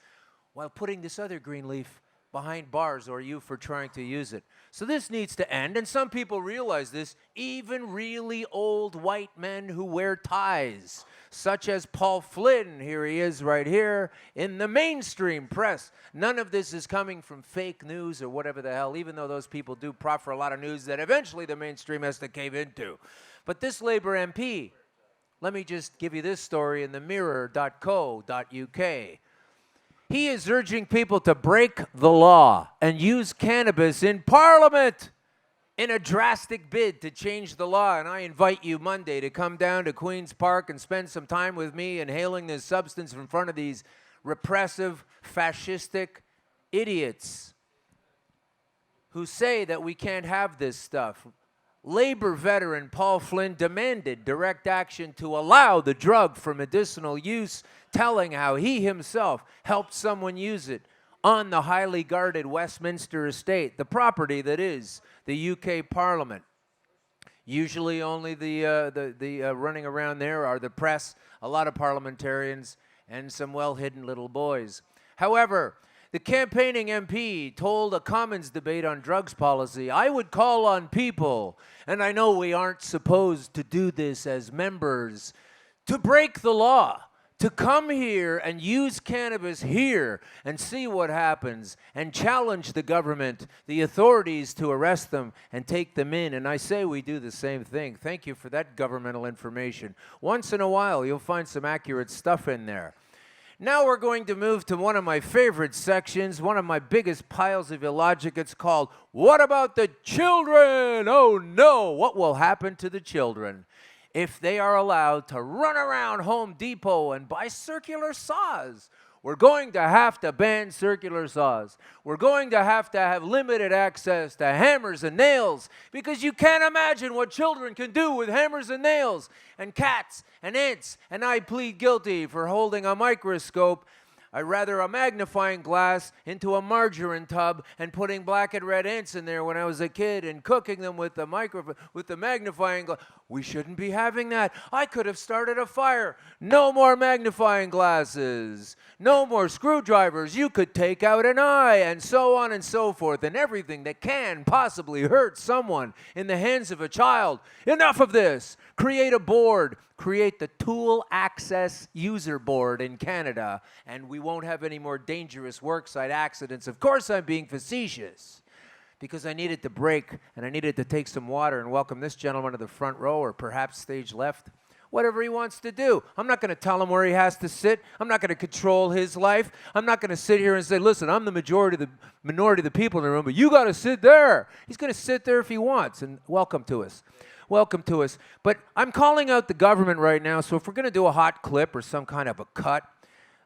while putting this other green leaf behind bars, or you for trying to use it. So this needs to end, and some people realize this, even really old white men who wear ties, such as Paul Flynn, here he is right here, in the mainstream press. None of this is coming from fake news or whatever the hell, even though those people do proffer a lot of news that eventually the mainstream has to cave into. But this Labour MP, let me just give you this story in the mirror.co.uk. He is urging people to break the law and use cannabis in Parliament in a drastic bid to change the law. And I invite you Monday to come down to Queen's Park and spend some time with me inhaling this substance in front of these repressive, fascistic idiots who say that we can't have this stuff. Labour veteran Paul Flynn demanded direct action to allow the drug for medicinal use, telling how he himself helped someone use it on the highly guarded Westminster estate, the property that is the UK Parliament. Usually only the running around there are the press, a lot of parliamentarians, and some well-hidden little boys. However, the campaigning MP told a Commons debate on drugs policy, "I would call on people, and I know we aren't supposed to do this as members, to break the law, to come here and use cannabis here and see what happens and challenge the government, the authorities to arrest them and take them in." And I say we do the same thing. Thank you for that governmental information. Once in a while, you'll find some accurate stuff in there. Now we're going to move to one of my favorite sections, one of my biggest piles of illogic. It's called, What About the Children? Oh no, what will happen to the children if they are allowed to run around Home Depot and buy circular saws? We're going to have to ban circular saws. We're going to have limited access to hammers and nails, because you can't imagine what children can do with hammers and nails and cats and ants. And I plead guilty for holding a microscope, rather a magnifying glass, into a margarine tub and putting black and red ants in there when I was a kid and cooking them with the magnifying glass. We shouldn't be having that. I could have started a fire. No more magnifying glasses. No more screwdrivers. You could take out an eye, and so on and so forth, and everything that can possibly hurt someone in the hands of a child. Enough of this. Create a board. Create the Tool Access User Board in Canada, and we won't have any more dangerous worksite accidents. Of course, I'm being facetious, because I needed to break, and I needed to take some water and welcome this gentleman to the front row, or perhaps stage left. Whatever he wants to do. I'm not going to tell him where he has to sit. I'm not going to control his life. I'm not going to sit here and say, listen, I'm the minority of the people in the room, but you got to sit there. He's going to sit there if he wants, and welcome to us. Welcome to us. But I'm calling out the government right now, so if we're going to do a hot clip or some kind of a cut,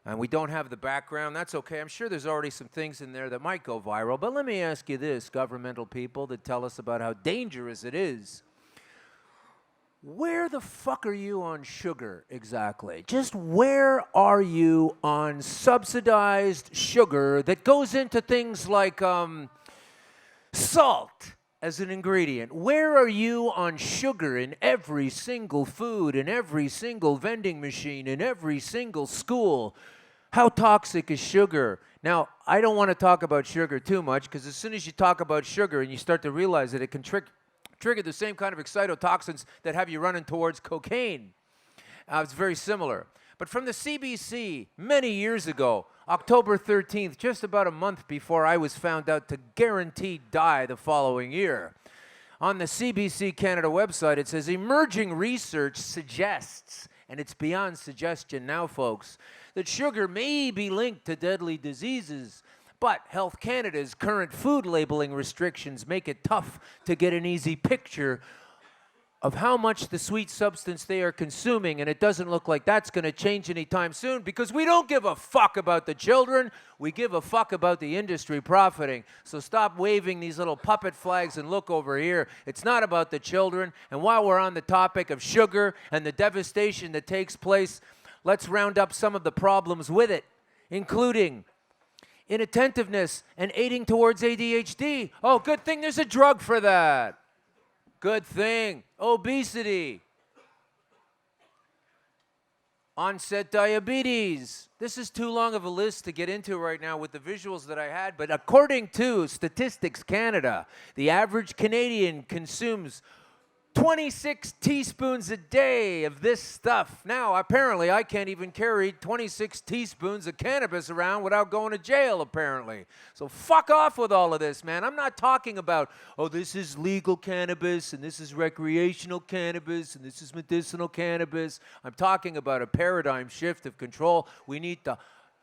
and we don't have the background, that's okay. I'm sure there's already some things in there that might go viral, but let me ask you this, governmental people that tell us about how dangerous it is. Where the fuck are you on sugar exactly? Just where are you on subsidized sugar that goes into things like salt as an ingredient? Where are you on sugar in every single food, in every single vending machine, in every single school? How toxic is sugar? Now, I don't want to talk about sugar too much, because as soon as you talk about sugar and you start to realize that it can trigger the same kind of excitotoxins that have you running towards cocaine. It's very similar. But from the CBC, many years ago, October 13th, just about a month before I was found out to guaranteed die the following year, on the CBC Canada website, it says, emerging research suggests, and it's beyond suggestion now, folks, that sugar may be linked to deadly diseases. But Health Canada's current food labeling restrictions make it tough to get an easy picture of how much the sweet substance they are consuming, and it doesn't look like that's going to change anytime soon, because we don't give a fuck about the children. We give a fuck about the industry profiting. So stop waving these little puppet flags and look over here. It's not about the children. And while we're on the topic of sugar and the devastation that takes place, let's round up some of the problems with it, including inattentiveness and aiding towards ADHD. Oh, good thing there's a drug for that. Good thing. Obesity. Onset diabetes. This is too long of a list to get into right now with the visuals that I had, but according to Statistics Canada, the average Canadian consumes 26 teaspoons a day of this stuff. Now, apparently, I can't even carry 26 teaspoons of cannabis around without going to jail, apparently. So fuck off with all of this, man. I'm not talking about, oh, this is legal cannabis, and this is recreational cannabis, and this is medicinal cannabis. I'm talking about a paradigm shift of control. We need to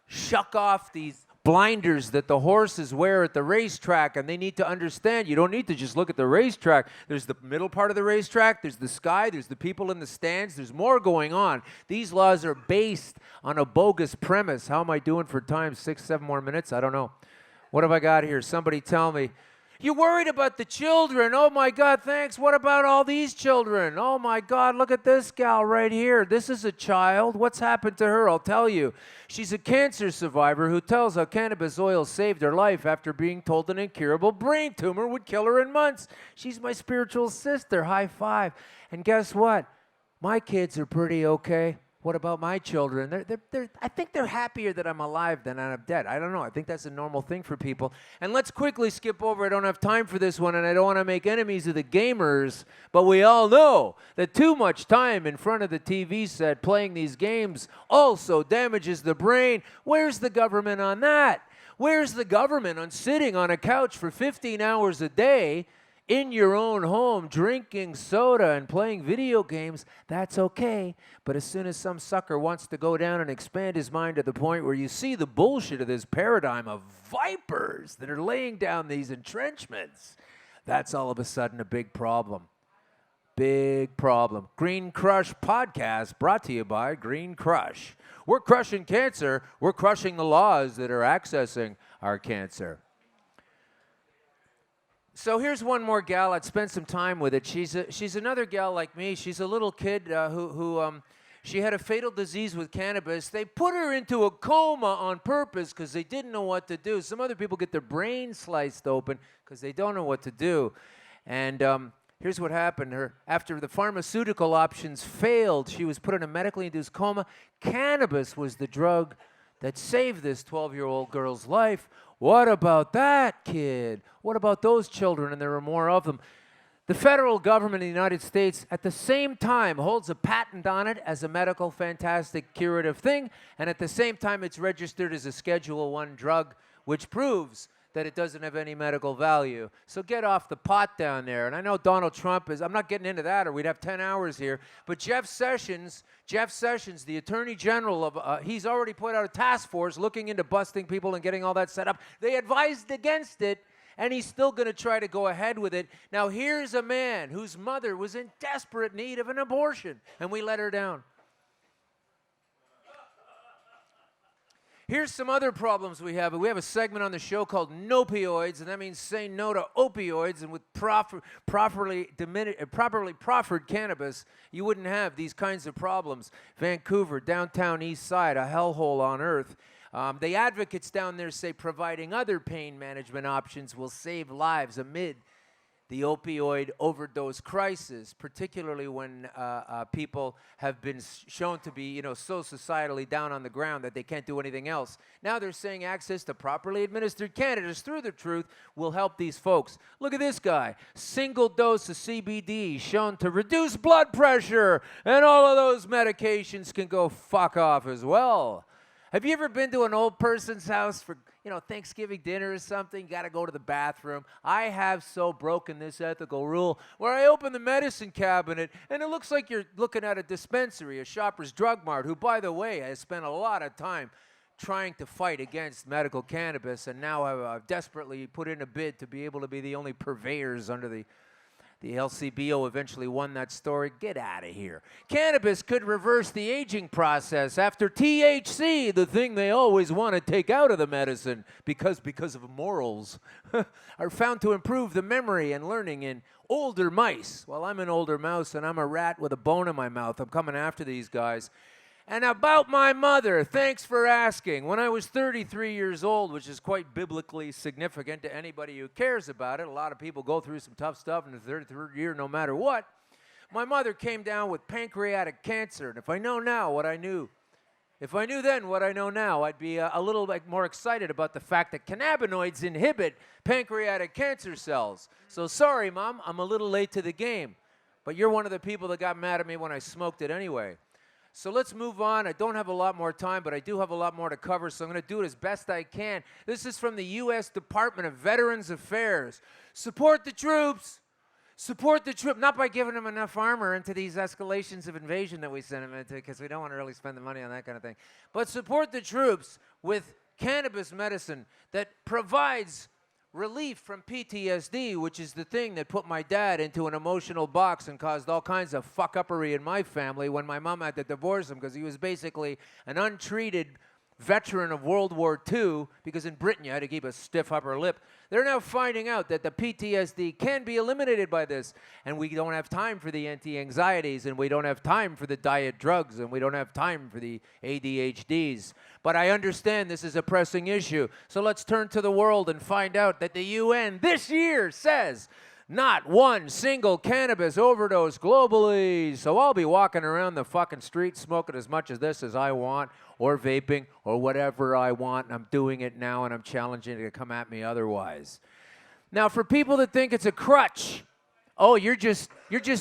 shuck off these blinders that the horses wear at the racetrack, and they need to understand you don't need to just look at the racetrack. There's the middle part of the racetrack, there's the sky, there's the people in the stands, there's more going on. These laws are based on a bogus premise. How am I doing for time? 6, 7 more minutes? I don't know. What have I got here? Somebody tell me. You're worried about the children. Oh, my God, thanks. What about all these children? Oh, my God, look at this gal right here. This is a child. What's happened to her? I'll tell you. She's a cancer survivor who tells how cannabis oil saved her life after being told an incurable brain tumor would kill her in months. She's my spiritual sister. High five. And guess what? My kids are pretty okay. What about my children? I think they're happier that I'm alive than I'm dead. I don't know. I think that's a normal thing for people. And let's quickly skip over. I don't have time for this one, and I don't want to make enemies of the gamers, but we all know that too much time in front of the TV set playing these games also damages the brain. Where's the government on that? Where's the government on sitting on a couch for 15 hours a day in your own home, drinking soda and playing video games? That's okay. But as soon as some sucker wants to go down and expand his mind to the point where you see the bullshit of this paradigm of vipers that are laying down these entrenchments, that's all of a sudden a big problem. Big problem. Green Crush Podcast brought to you by Green Crush. We're crushing cancer. We're crushing the laws that are accessing our cancer. So here's one more gal. I'd spent some time with it. She's another gal like me. She's a little kid who she had a fatal disease with cannabis. They put her into a coma on purpose because they didn't know what to do. Some other people get their brain sliced open because they don't know what to do. And here's what happened. After the pharmaceutical options failed, she was put in a medically induced coma. Cannabis was the drug that saved this 12-year-old girl's life. What about that kid? What about those children? And there were more of them. The federal government in the United States at the same time holds a patent on it as a medical fantastic curative thing, and at the same time it's registered as a Schedule I drug, which proves that it doesn't have any medical value. So get off the pot down there. And I know Donald Trump is, I'm not getting into that or we'd have 10 hours here, but Jeff Sessions, the Attorney General of, he's already put out a task force looking into busting people and getting all that set up. They advised against it, and he's still going to try to go ahead with it. Now here's a man whose mother was in desperate need of an abortion, and we let her down. Here's some other problems we have. We have a segment on the show called Nopioids, and that means say no to opioids. And with properly proffered cannabis, you wouldn't have these kinds of problems. Vancouver, downtown east side, a hellhole on earth. The advocates down there say providing other pain management options will save lives amid the opioid overdose crisis, particularly when people have been shown to be, so societally down on the ground that they can't do anything else. Now they're saying access to properly administered cannabis through the truth will help these folks. Look at this guy. Single dose of CBD shown to reduce blood pressure, and all of those medications can go fuck off as well. Have you ever been to an old person's house for, Thanksgiving dinner or something? You got to go to the bathroom. I have so broken this ethical rule where I open the medicine cabinet and it looks like you're looking at a dispensary, a Shoppers Drug Mart, who, by the way, has spent a lot of time trying to fight against medical cannabis and now have desperately put in a bid to be able to be the only purveyors under the LCBO eventually won that story. Get out of here. Cannabis could reverse the aging process after THC, the thing they always want to take out of the medicine because of morals, are found to improve the memory and learning in older mice. Well, I'm an older mouse and I'm a rat with a bone in my mouth. I'm coming after these guys. And about my mother, thanks for asking. When I was 33 years old, which is quite biblically significant to anybody who cares about it, a lot of people go through some tough stuff in the 33rd year no matter what, my mother came down with pancreatic cancer. And if I know now what I knew, if I knew then what I know now, I'd be a little more excited about the fact that cannabinoids inhibit pancreatic cancer cells. So sorry, Mom, I'm a little late to the game. But you're one of the people that got mad at me when I smoked it anyway. So let's move on. I don't have a lot more time, but I do have a lot more to cover, so I'm going to do it as best I can. This is from the U.S. Department of Veterans Affairs. Support the troops. Support the troops. Not by giving them enough armor into these escalations of invasion that we send them into, because we don't want to really spend the money on that kind of thing. But support the troops with cannabis medicine that provides relief from PTSD, which is the thing that put my dad into an emotional box and caused all kinds of fuck-uppery in my family when my mom had to divorce him because he was basically an untreated veteran of World War II, because in Britain you had to keep a stiff upper lip. They're now finding out that the PTSD can be eliminated by this, and we don't have time for the anti-anxieties, and we don't have time for the diet drugs, and we don't have time for the ADHDs. But I understand this is a pressing issue, so let's turn to the world and find out that the UN this year says not one single cannabis overdose globally. So I'll be walking around the fucking street smoking as much of this as I want, or vaping, or whatever I want, and I'm doing it now, and I'm challenging it to come at me otherwise. Now, for people that think it's a crutch, oh, you're just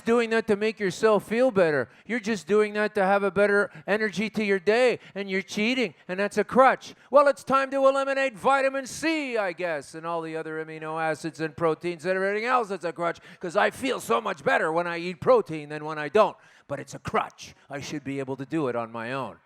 doing that to make yourself feel better. You're just doing that to have a better energy to your day, and you're cheating, and that's a crutch. Well, it's time to eliminate vitamin C, I guess, and all the other amino acids and proteins and everything else that's a crutch, because I feel so much better when I eat protein than when I don't. But it's a crutch. I should be able to do it on my own.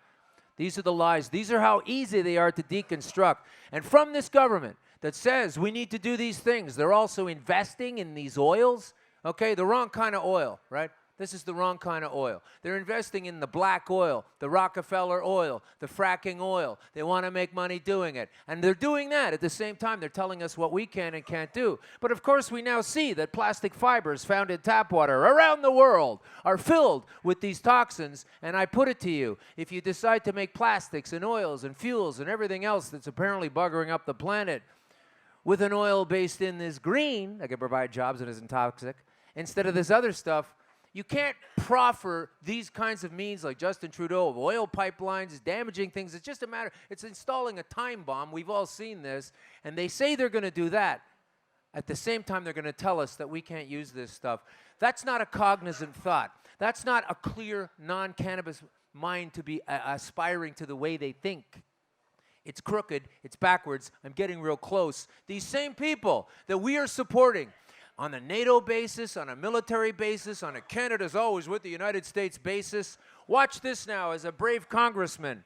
These are the lies. These are how easy they are to deconstruct. And from this government that says we need to do these things, they're also investing in these oils. Okay, the wrong kind of oil, right? This is the wrong kind of oil. They're investing in the black oil, the Rockefeller oil, the fracking oil. They want to make money doing it. And they're doing that. At the same time, they're telling us what we can and can't do. But of course, we now see that plastic fibers found in tap water around the world are filled with these toxins. And I put it to you, if you decide to make plastics and oils and fuels and everything else that's apparently buggering up the planet with an oil based in this green that can provide jobs and isn't toxic, instead of this other stuff, you can't proffer these kinds of means like Justin Trudeau of oil pipelines, damaging things. It's just a matter, it's installing a time bomb. We've all seen this. And they say they're going to do that. At the same time, they're going to tell us that we can't use this stuff. That's not a cognizant thought. That's not a clear, non-cannabis mind to be aspiring to the way they think. It's crooked. It's backwards. I'm getting real close. These same people that we are supporting on a NATO basis, on a military basis, on a Canada's always with the United States basis. Watch this now as a brave congressman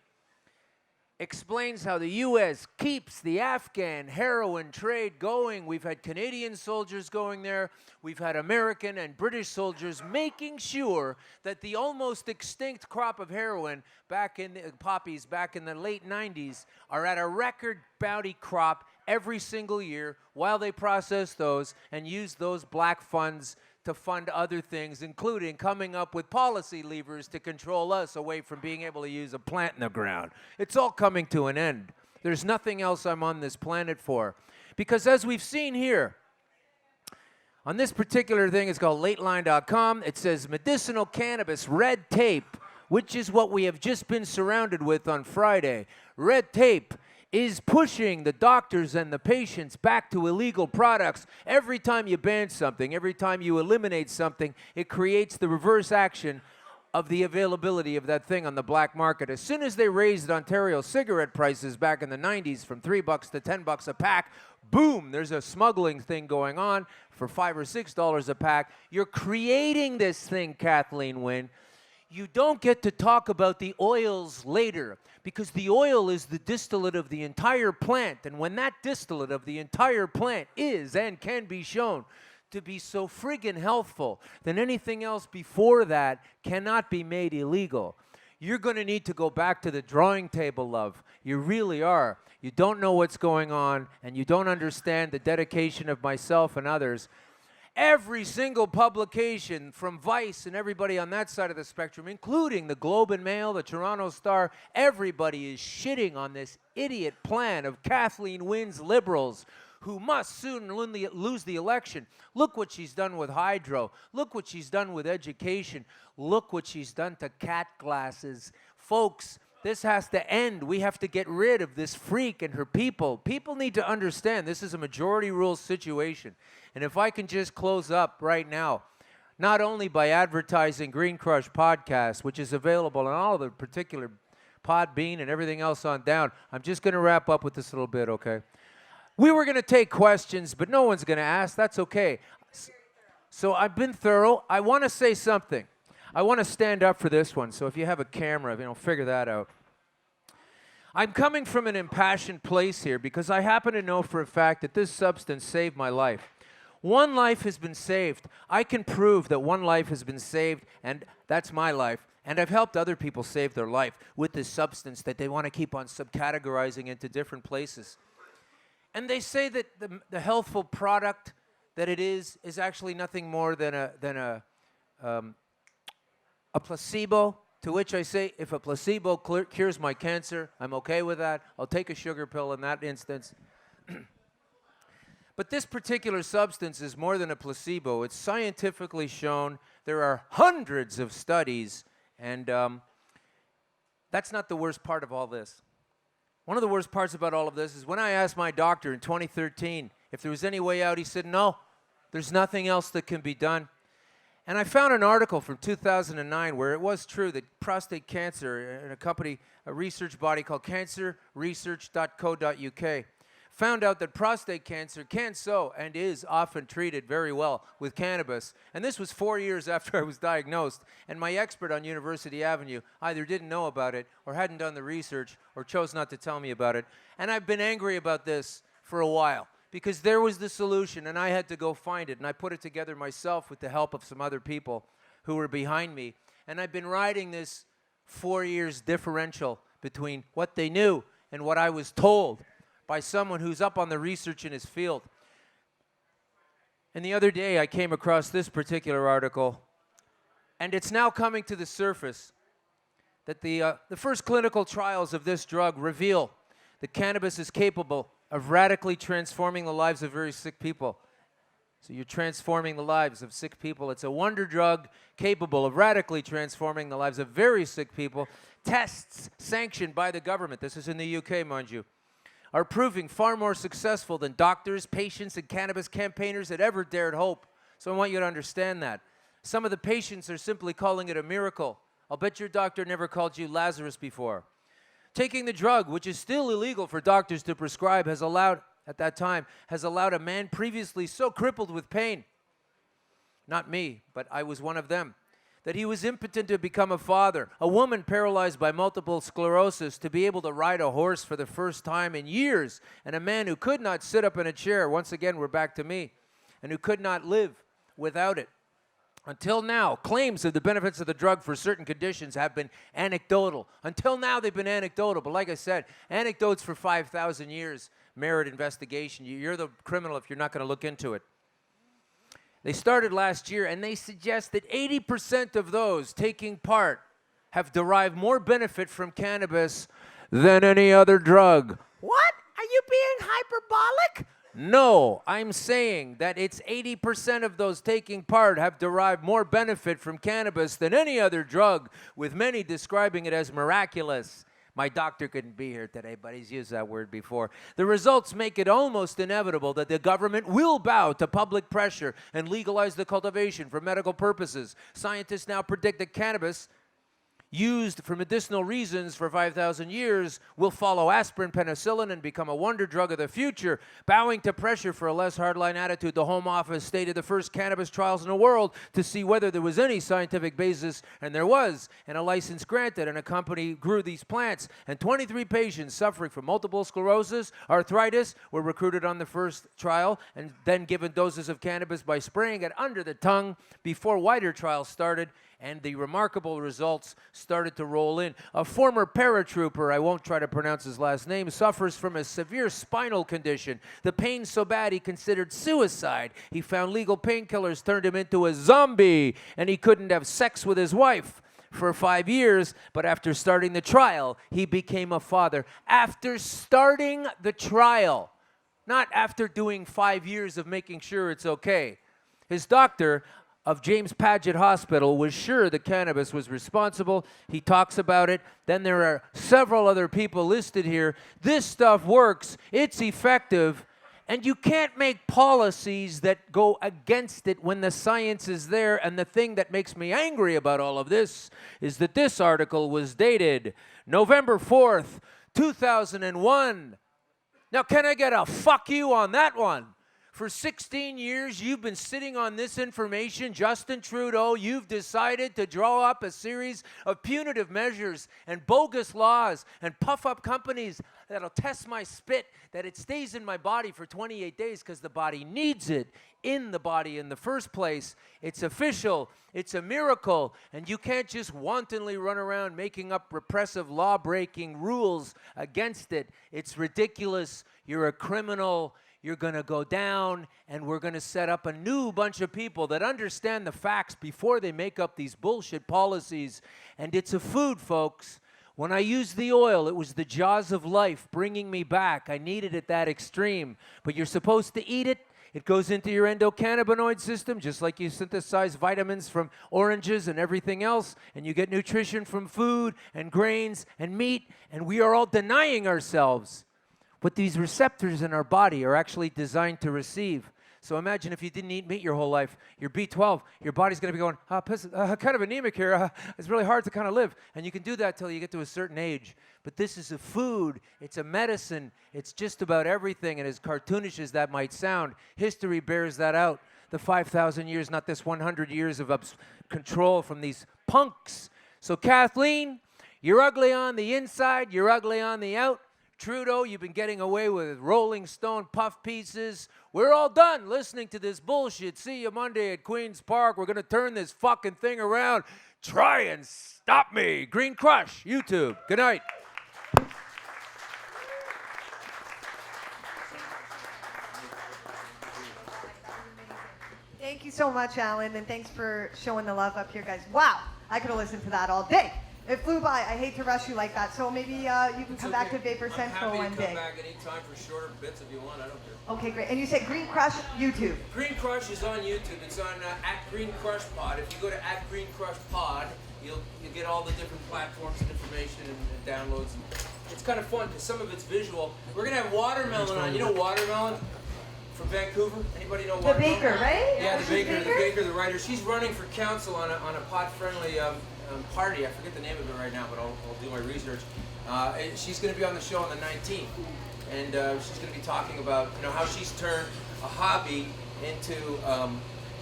explains how the U.S. keeps the Afghan heroin trade going. We've had Canadian soldiers going there. We've had American and British soldiers making sure that the almost extinct crop of heroin back in the poppies back in the late 90s are at a record bounty crop every single year while they process those and use those black funds to fund other things, including coming up with policy levers to control us away from being able to use a plant in the ground. It's all coming to an end. There's nothing else I'm on this planet for. Because as we've seen here, on this particular thing, it's called lateline.com. It says medicinal cannabis red tape, which is what we have just been surrounded with on Friday. Red tape is pushing the doctors and the patients back to illegal products. Every time you ban something, every time you eliminate something, it creates the reverse action of the availability of that thing on the black market. As soon as they raised Ontario cigarette prices back in the 90s from $3 to $10 a pack, boom, there's a smuggling thing going on for $5 or $6 a pack. You're creating this thing, Kathleen Wynne. You don't get to talk about the oils later because the oil is the distillate of the entire plant. And when that distillate of the entire plant is and can be shown to be so friggin' healthful, then anything else before that cannot be made illegal. You're going to need to go back to the drawing table, love. You really are. You don't know what's going on, and you don't understand the dedication of myself and others. Every single publication from Vice and everybody on that side of the spectrum, including the Globe and Mail, the Toronto Star, everybody is shitting on this idiot plan of Kathleen Wynne's Liberals who must soon lose the election. Look what she's done with hydro. Look what she's done with education. Look what she's done to cat glasses. Folks, this has to end. We have to get rid of this freak and her people. People need to understand this is a majority rule situation. And if I can just close up right now, not only by advertising Green Crush Podcast, which is available on all the particular Podbean and everything else on down, I'm just going to wrap up with this little bit, okay? We were going to take questions, but no one's going to ask. That's okay. So I've been thorough. I want to say something. I want to stand up for this one. So if you have a camera, figure that out. I'm coming from an impassioned place here because I happen to know for a fact that this substance saved my life. One life has been saved. I can prove that one life has been saved, and that's my life. And I've helped other people save their life with this substance that they want to keep on subcategorizing into different places. And they say that the healthful product that it is actually nothing more than a placebo, to which I say, if a placebo cures my cancer, I'm okay with that. I'll take a sugar pill in that instance. But this particular substance is more than a placebo. It's scientifically shown. There are hundreds of studies, and that's not the worst part of all this. One of the worst parts about all of this is when I asked my doctor in 2013 if there was any way out, he said, no, there's nothing else that can be done. And I found an article from 2009 where it was true that prostate cancer, and a research body called cancerresearch.co.uk, found out that prostate cancer can and is often treated very well with cannabis. And this was 4 years after I was diagnosed, and my expert on University Avenue either didn't know about it or hadn't done the research or chose not to tell me about it. And I've been angry about this for a while because there was the solution and I had to go find it, and I put it together myself with the help of some other people who were behind me. And I've been riding this 4 years differential between what they knew and what I was told by someone who's up on the research in his field. And the other day I came across this particular article, and it's now coming to the surface that the first clinical trials of this drug reveal that cannabis is capable of radically transforming the lives of very sick people. So you're transforming the lives of sick people. It's a wonder drug capable of radically transforming the lives of very sick people. Tests sanctioned by the government. This is in the UK, mind you. are proving far more successful than doctors, patients, and cannabis campaigners had ever dared hope. So I want you to understand that. Some of the patients are simply calling it a miracle. I'll bet your doctor never called you Lazarus before. Taking the drug, which is still illegal for doctors to prescribe, has allowed a man previously so crippled with pain, not me, but I was one of them, that he was impotent to become a father, a woman paralyzed by multiple sclerosis to be able to ride a horse for the first time in years, and a man who could not sit up in a chair, once again we're back to me, and who could not live without it. Until now, claims of the benefits of the drug for certain conditions have been anecdotal. Until now, they've been anecdotal. But like I said, anecdotes for 5,000 years merit investigation. You're the criminal if you're not going to look into it. They started last year, and they suggest that 80% of those taking part have derived more benefit from cannabis than any other drug. What? Are you being hyperbolic? No, I'm saying that it's 80% of those taking part have derived more benefit from cannabis than any other drug, with many describing it as miraculous. My doctor couldn't be here today, but he's used that word before. The results make it almost inevitable that the government will bow to public pressure and legalize the cultivation for medical purposes. Scientists now predict that cannabis, used for medicinal reasons for 5,000 years, will follow aspirin, penicillin, and become a wonder drug of the future. Bowing to pressure for a less hardline attitude, the Home Office stated the first cannabis trials in the world to see whether there was any scientific basis, and there was, and a license granted, and a company grew these plants. And 23 patients suffering from multiple sclerosis, arthritis, were recruited on the first trial and then given doses of cannabis by spraying it under the tongue before wider trials started. And the remarkable results started to roll in. A former paratrooper, I won't try to pronounce his last name, suffers from a severe spinal condition. The pain's so bad he considered suicide. He found legal painkillers turned him into a zombie, and he couldn't have sex with his wife for 5 years, but after starting the trial, he became a father. After starting the trial, not after doing 5 years of making sure it's okay. His doctor of James Paget Hospital was sure the cannabis was responsible. He talks about it. Then there are several other people listed here. This stuff works. It's effective. And you can't make policies that go against it when the science is there. And the thing that makes me angry about all of this is that this article was dated November 4th, 2001. Now, can I get a fuck you on that one? For 16 years, you've been sitting on this information. Justin Trudeau, you've decided to draw up a series of punitive measures and bogus laws and puff up companies that'll test my spit, that it stays in my body for 28 days because the body needs it in the body in the first place. It's official. It's a miracle. And you can't just wantonly run around making up repressive law-breaking rules against it. It's ridiculous. You're a criminal. You're going to go down, and we're going to set up a new bunch of people that understand the facts before they make up these bullshit policies. And it's a food, folks. When I used the oil, it was the jaws of life bringing me back. I needed it that extreme. But you're supposed to eat it. It goes into your endocannabinoid system, just like you synthesize vitamins from oranges and everything else, and you get nutrition from food and grains and meat, and we are all denying ourselves what these receptors in our body are actually designed to receive. So imagine if you didn't eat meat your whole life, your B12, your body's going to be going, kind of anemic here. It's really hard to kind of live. And you can do that till you get to a certain age. But this is a food. It's a medicine. It's just about everything. And as cartoonish as that might sound, history bears that out. The 5,000 years, not this 100 years of control from these punks. So Kathleen, you're ugly on the inside. You're ugly on the out. Trudeau, you've been getting away with Rolling Stone puff pieces. We're all done listening to this bullshit. See you Monday at Queen's Park. We're going to turn this fucking thing around. Try and stop me. Green Crush, YouTube. Good night. Thank you so much, Alan, and thanks for showing the love up here, guys. Wow, I could have listened to that all day. It flew by. I hate to rush you like that, so maybe you can come back to Vapor Central one day. I'm happy to come back anytime for shorter bits if you want. I don't care. Okay, great. And you said Green Crush YouTube. Green Crush is on YouTube. It's on @Green Crush Pod. If you go to @Green Crush Pod, you'll get all the different platforms and information and downloads. And it's kind of fun because some of it's visual. We're gonna have Watermelon on. You know Watermelon from Vancouver? Anybody know The Watermelon? baker, right? Yeah, the baker, the writer. She's running for council on a pot-friendly party. I forget the name of it right now, but I'll do my research. She's going to be on the show on the 19th, and she's going to be talking about how she's turned a hobby into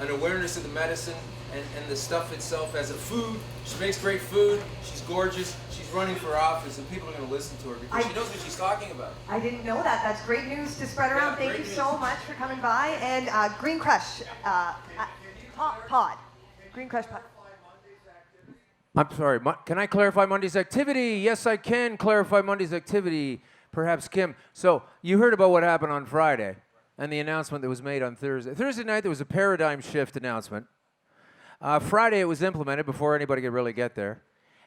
an awareness of the medicine and the stuff itself as a food. She makes great food. She's gorgeous. She's running for office, and people are going to listen to her because she knows what she's talking about. I didn't know that. That's great news to spread around. Thank you so much for coming by. And Green Crush Pod. Green Crush Pod. I'm sorry, can I clarify Monday's activity? Yes, I can clarify Monday's activity. Perhaps Kim. So you heard about what happened on Friday and the announcement that was made on Thursday. Thursday night, there was a paradigm shift announcement. Friday, it was implemented before anybody could really get there.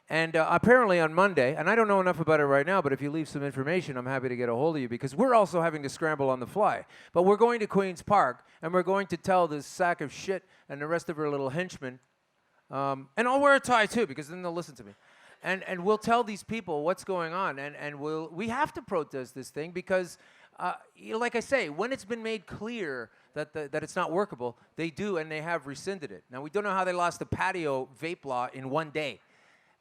And apparently on Monday, and I don't know enough about it right now, but if you leave some information, I'm happy to get a hold of you because we're also having to scramble on the fly. But we're going to Queen's Park, and we're going to tell this sack of shit and the rest of her little henchmen, and I'll wear a tie too because then they'll listen to me. And we'll tell these people what's going on, and we have to protest this thing because, like I say, when it's been made clear that it's not workable, they do, and they have rescinded it. Now, we don't know how they lost the patio vape law in one day.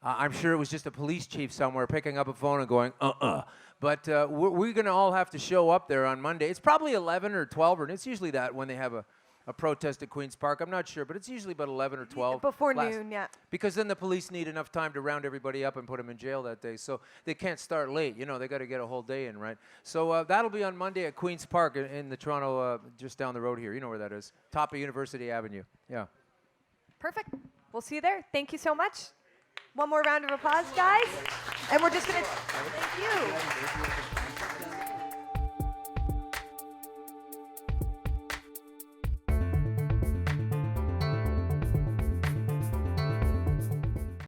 I'm sure it was just a police chief somewhere picking up a phone and going, But we're going to all have to show up there on Monday. It's probably 11 or 12, and it's usually that when they have a protest at Queen's Park. I'm not sure, but it's usually about 11 or 12. Before noon, yeah. Because then the police need enough time to round everybody up and put them in jail that day. So they can't start late. They got to get a whole day in, right? So that'll be on Monday at Queen's Park in the Toronto, just down the road here. You know where that is. Top of University Avenue. Yeah. Perfect. We'll see you there. Thank you so much. One more round of applause, guys. And we're just going to... Thank you.